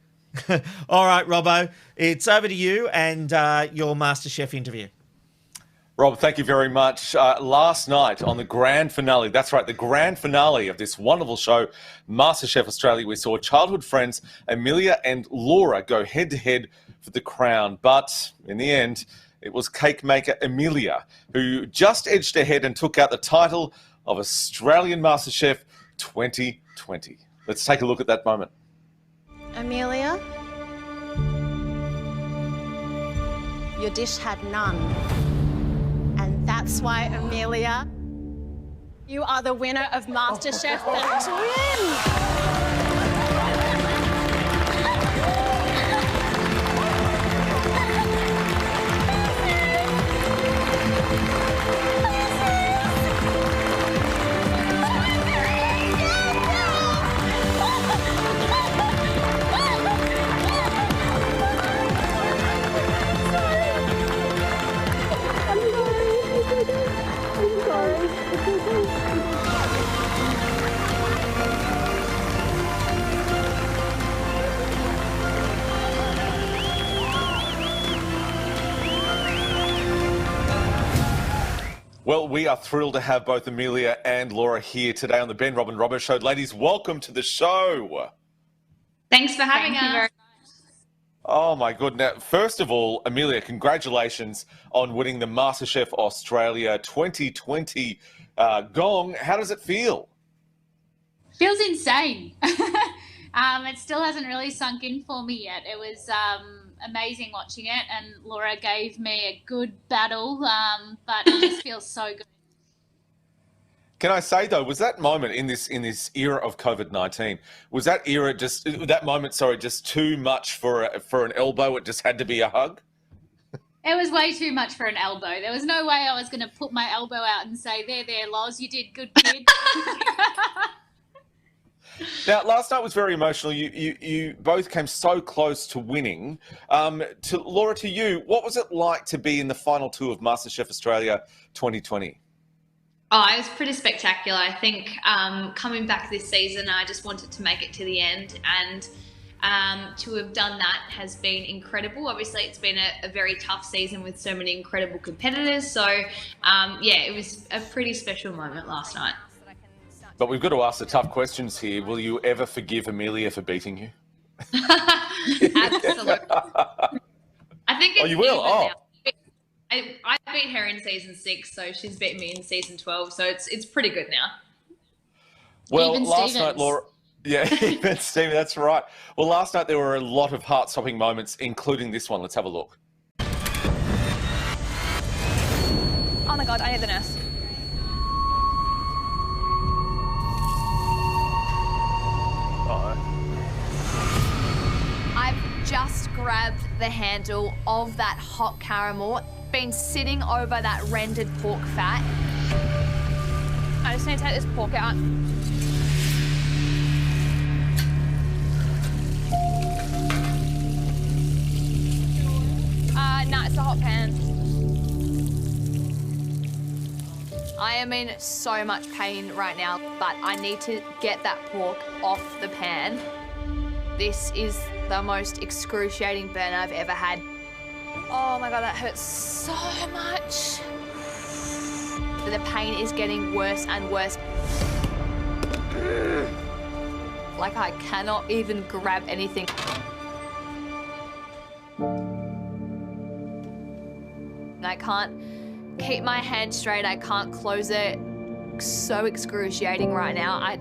All right, Robbo, it's over to you and your MasterChef interview. Rob, thank you very much. Last night on the grand finale, that's right, the grand finale of this wonderful show, MasterChef Australia, we saw childhood friends Amelia and Laura go head-to-head for the crown. But in the end, it was cake maker Amelia who just edged ahead and took out the title of Australian MasterChef 2020. Let's take a look at that moment. Amelia, your dish had none. And that's why, Amelia, you are the winner of MasterChef to win. Well, we are thrilled to have both Amelia and Laura here today on the Ben, Rob and Robbo Show. Ladies, welcome to the show. Thanks for having us. Oh, my goodness. First of all, Amelia, congratulations on winning the MasterChef Australia 2020 gong. How does it feel? Feels insane. It still hasn't really sunk in for me yet. It was amazing watching it, and Laura gave me a good battle, but it just feels so good. Can I say though, was that moment in this era of COVID-19, was that moment just too much for an elbow? It just had to be a hug. It was way too much for an elbow. There was no way I was going to put my elbow out and say, "There, Loz, you did good, kid." Now, last night was very emotional. You both came so close to winning. Laura, to you, what was it like to be in the final two of MasterChef Australia 2020? Oh, it was pretty spectacular. I think coming back this season, I just wanted to make it to the end, and to have done that has been incredible. Obviously, it's been a very tough season with so many incredible competitors. So, yeah, it was a pretty special moment last night. But we've got to ask the tough questions here. Will you ever forgive Amelia for beating you? Absolutely. I think it's Oh, you will? even Oh. now. I beat her in season 6, so she's beaten me in season 12, so it's pretty good now. Well, Even last Stevens. night, Laura... Yeah, even Stevie, that's right. Well, last night there were a lot of heart-stopping moments, including this one. Let's have a look. Oh my God, I need the nurse. I've just grabbed the handle of that hot caramel, been sitting over that rendered pork fat. I just need to take this pork out. No, it's a hot pan. I am in so much pain right now, but I need to get that pork off the pan. This is the most excruciating burn I've ever had. Oh my God, that hurts so much. The pain is getting worse and worse. Like I cannot even grab anything. I can't keep my hand straight. I can't close it. So excruciating right now. I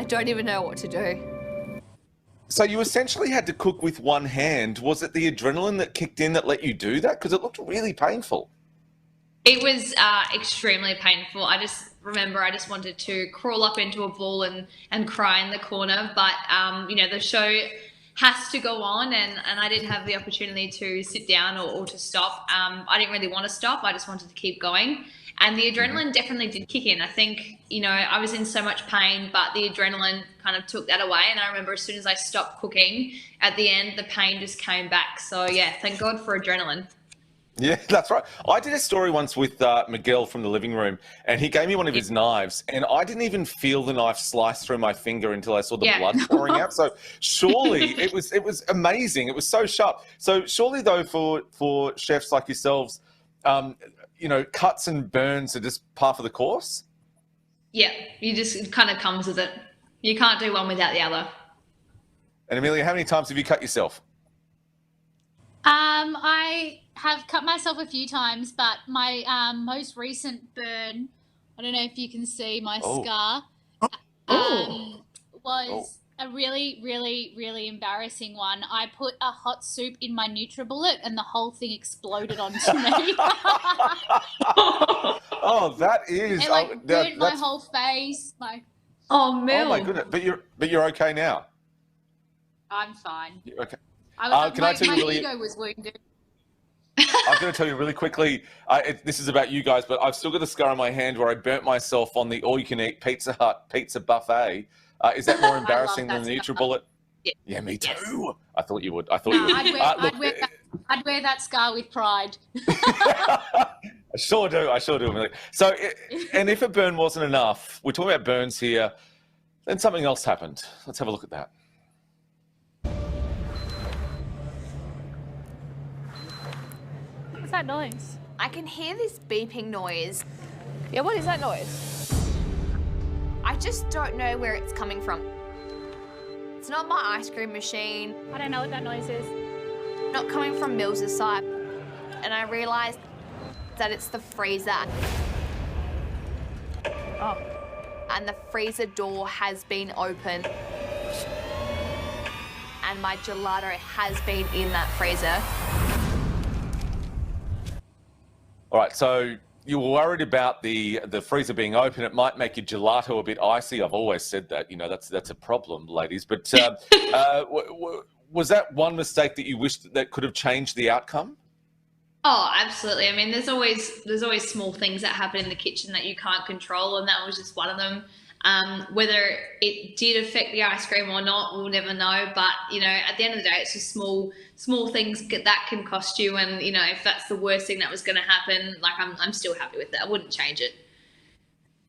don't even know what to do. So you essentially had to cook with one hand. Was it the adrenaline that kicked in that let you do that? Because it looked really painful. It was extremely painful. I just remember I just wanted to crawl up into a ball and cry in the corner. But, you know, the show has to go on, and I didn't have the opportunity to sit down or to stop. I didn't really want to stop. I just wanted to keep going. And the adrenaline definitely did kick in. I think, you know, I was in so much pain, but the adrenaline kind of took that away. And I remember as soon as I stopped cooking, at the end, the pain just came back. So, yeah, thank God for adrenaline. Yeah, that's right. I did a story once with Miguel from the living room, and he gave me one of his knives, and I didn't even feel the knife slice through my finger until I saw the blood pouring out. So surely it was amazing. It was so sharp. So surely though, for chefs like yourselves, you know, cuts and burns are just par for the course. Yeah, it kind of comes with it. You can't do one without the other. And Amelia, how many times have you cut yourself? I have cut myself a few times, but my most recent burn, I don't know if you can see my scar, was a really, really, really embarrassing one. I put a hot soup in my NutriBullet and the whole thing exploded onto me. Oh, that is... It burnt my whole face. Oh, Mel. Oh, my goodness. But you're okay now? I'm fine. You're okay. My really... ego was wounded. I'm going to tell you really quickly, this is about you guys, but I've still got a scar on my hand where I burnt myself on the all-you-can-eat Pizza Hut pizza buffet. Is that more embarrassing than the NutriBullet? Yeah, me too. Yes. I thought you would. I thought you would. I'd wear that scar with pride. I sure do. Amelia. So, and if a burn wasn't enough, we're talking about burns here, then something else happened. Let's have a look at that. What's that noise? I can hear this beeping noise. Yeah, what is that noise? I just don't know where it's coming from. It's not my ice cream machine. I don't know what that noise is. Not coming from Mills's side. And I realised that it's the freezer. Oh. And the freezer door has been open. And my gelato has been in that freezer. All right, so you were worried about the freezer being open. It might make your gelato a bit icy. I've always said that. You know, that's a problem, ladies. But was that one mistake that you wished that could have changed the outcome? Oh, absolutely. I mean, there's always small things that happen in the kitchen that you can't control, and that was just one of them. Whether it did affect the ice cream or not, we'll never know. But, you know, at the end of the day, it's just small things that can cost you. And, you know, if that's the worst thing that was going to happen, like, I'm still happy with it. I wouldn't change it.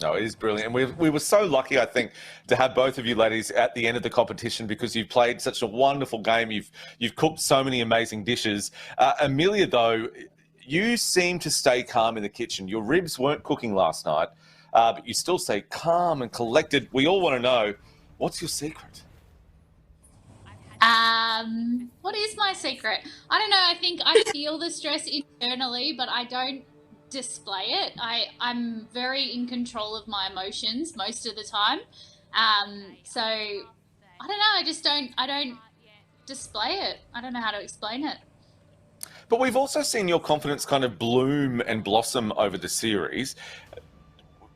No, it is brilliant. And we were so lucky, I think, to have both of you ladies at the end of the competition because you've played such a wonderful game. You've cooked so many amazing dishes. Amelia, though, you seem to stay calm in the kitchen. Your ribs weren't cooking last night. but you still stay calm and collected. We all want to know, what's your secret? What is my secret? I don't know. I think I feel the stress internally, but I don't display it. I'm very in control of my emotions most of the time. So I don't know. I don't display it. I don't know how to explain it. But we've also seen your confidence kind of bloom and blossom over the series.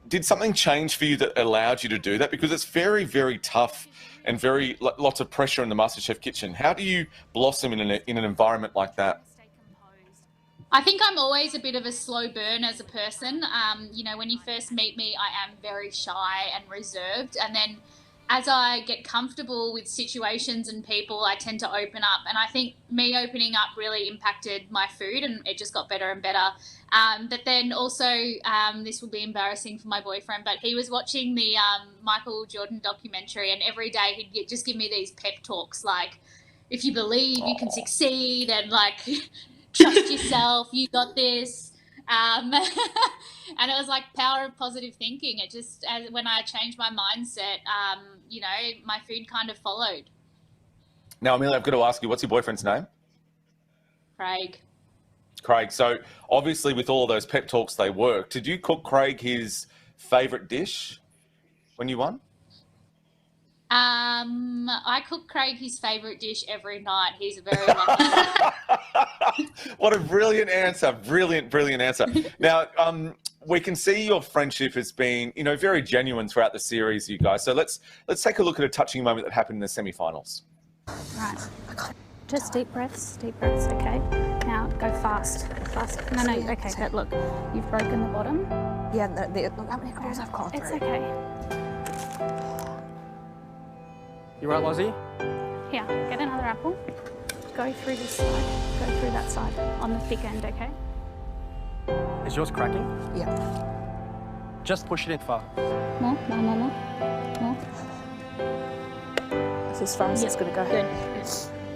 Did something change for you that allowed you to do that? Because it's very, very tough and very lots of pressure in the MasterChef kitchen. How do you blossom in an environment like that? I think I'm always a bit of a slow burn as a person. You know, when you first meet me, I am very shy and reserved. And then as I get comfortable with situations and people, I tend to open up. And I think me opening up really impacted my food, and it just got better and better. But then also, this will be embarrassing for my boyfriend, but he was watching the Michael Jordan documentary, and every day he'd just give me these pep talks like, if you believe, you can succeed, and like, trust yourself, you got this. And it was like power of positive thinking. It just, when I changed my mindset, you know, my food kind of followed. Now, Amelia, I've got to ask you, what's your boyfriend's name? Craig. Craig. So obviously with all of those pep talks, they work. Did you cook Craig his favourite dish when you won? I cook Craig his favourite dish every night. He's a very lucky. What a brilliant answer. Brilliant, brilliant answer. Now, we can see your friendship has been, you know, very genuine throughout the series, you guys. So let's take a look at a touching moment that happened in the semi-finals. Right. Just deep breaths, okay? Now go fast, fast. No, okay, but look, you've broken the bottom. Yeah, look how many calls I've gone through. It's okay. You right, Lozzie? Here, get another apple. Go through this side, go through that side, on the thick end, okay? Is yours cracking? Yeah. Just push it in far. More. That's as far as it's going to go. Good.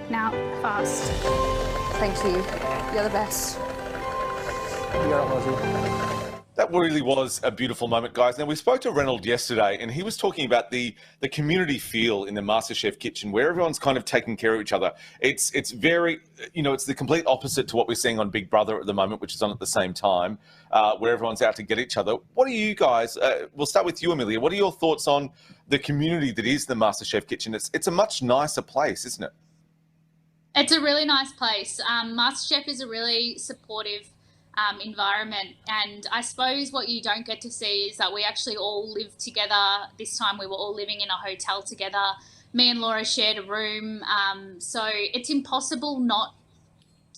Now, fast. Thank you. You're the best. You got it, Lozzie. That really was a beautiful moment, guys. Now, we spoke to Reynolds yesterday, and he was talking about the community feel in the MasterChef kitchen, where everyone's kind of taking care of each other. It's very, you know, it's the complete opposite to what we're seeing on Big Brother at the moment, which is on at the same time, where everyone's out to get each other. What are you guys, we'll start with you, Amelia. What are your thoughts on the community that is the MasterChef kitchen? It's a much nicer place, isn't it? It's a really nice place. MasterChef is a really supportive environment, and I suppose what you don't get to see is that we actually all live together. This time we were all living in a hotel together. Me and Laura shared a room, so it's impossible not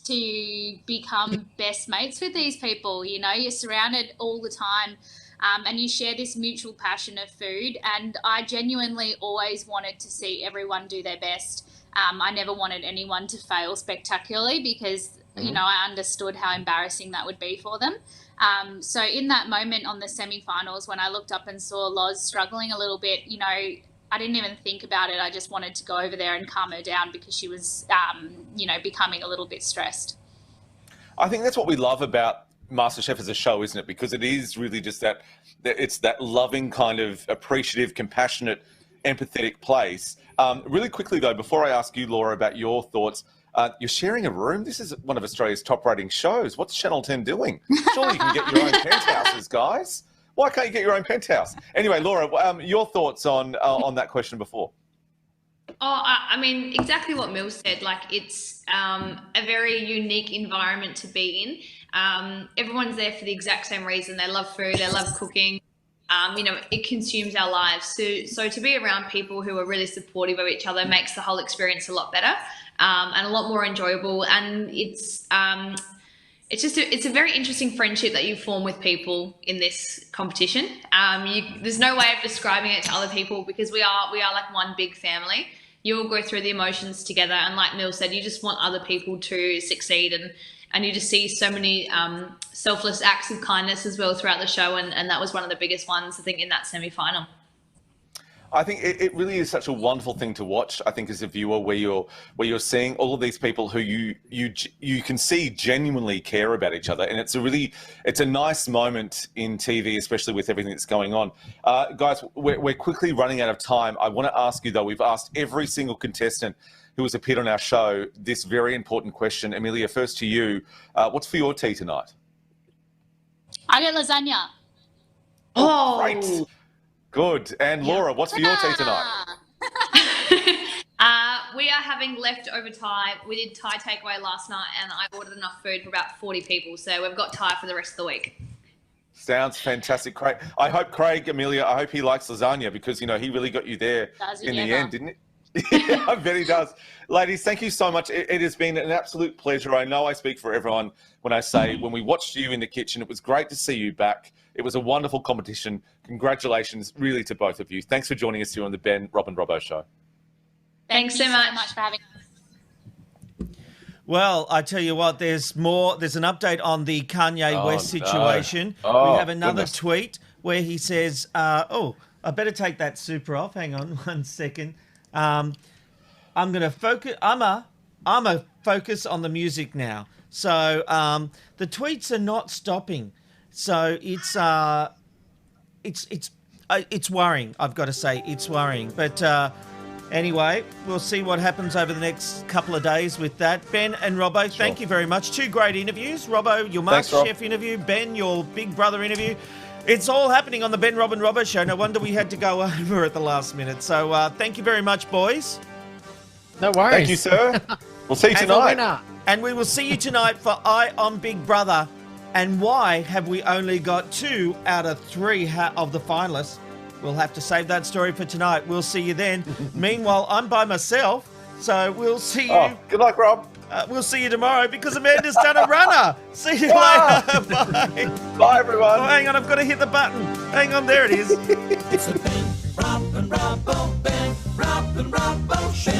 to become best mates with these people. You know, you're surrounded all the time, and you share this mutual passion of food, and I genuinely always wanted to see everyone do their best. I never wanted anyone to fail spectacularly because you know, I understood how embarrassing that would be for them. So in that moment on the semi-finals, when I looked up and saw Loz struggling a little bit, you know, I didn't even think about it. I just wanted to go over there and calm her down because she was, you know, becoming a little bit stressed. I think that's what we love about MasterChef as a show, isn't it? Because it is really just that, it's that loving kind of appreciative, compassionate, empathetic place. Really quickly though, before I ask you, Laura, about your thoughts, you're sharing a room. This is one of Australia's top-rating shows. What's Channel 10 doing? Surely you can get your own penthouses, guys. Why can't you get your own penthouse? Anyway, Laura, your thoughts on that question before? Oh, I mean, exactly what Mill said. Like, it's a very unique environment to be in. Everyone's there for the exact same reason. They love food. They love cooking. You know, it consumes our lives. So to be around people who are really supportive of each other makes the whole experience a lot better and a lot more enjoyable. And it's a very interesting friendship that you form with people in this competition. There's no way of describing it to other people because we are like one big family. You all go through the emotions together, and like Mill said, you just want other people to succeed, and you just see so many selfless acts of kindness as well throughout the show, and that was one of the biggest ones, I think, in that semi-final. I think it really is such a wonderful thing to watch. I think as a viewer, where you're seeing all of these people who you can see genuinely care about each other, and it's a nice moment in TV, especially with everything that's going on. Guys, we're quickly running out of time. I want to ask you though. We've asked every single contestant who has appeared on our show this very important question. Amelia, first to you. What's for your tea tonight? I get lasagna. Oh, great. Good. And Laura, what's for your tea tonight? We are having leftover Thai. We did Thai takeaway last night, and I ordered enough food for about 40 people. So we've got Thai for the rest of the week. Sounds fantastic, Craig. I hope Amelia, I hope he likes lasagna because, he really got you there in the end, didn't he? Yeah, I bet he does. Ladies, thank you so much. It has been an absolute pleasure. I know I speak for everyone when I say when we watched you in the kitchen, it was great to see you back. It was a wonderful competition. Congratulations, really, to both of you. Thanks for joining us here on the Ben, Rob and Robbo Show. Thanks so much for having us. Well, I tell you what, there's more. There's an update on the Kanye West situation. Oh, we have another goodness. tweet where he says, I better take that super off. Hang on 1 second. I'm going to focus. I'm a focus on the music now. So the tweets are not stopping. So it's worrying. I've got to say it's worrying. But anyway, we'll see what happens over the next couple of days with that. Ben and Robbo, thank you very much. 2 great interviews. Robbo, your Masterchef interview. Ben, your Big Brother interview. It's all happening on the Ben, Rob and Robbo Show. No wonder we had to go over at the last minute. So thank you very much, boys. No worries. Thank you, sir. We'll see you tonight. And we will see you tonight for Eye on Big Brother. And why have we only got 2 out of 3 of the finalists? We'll have to save that story for tonight. We'll see you then. Meanwhile, I'm by myself, so we'll see you. Oh, good luck, Rob. We'll see you tomorrow because Amanda's done a runner. See you later. Bye. Bye, everyone. Oh, hang on, I've got to hit the button. Hang on, there it is. It's the Ben, Rob and Robbo, Ben, Rob and Robbo Show.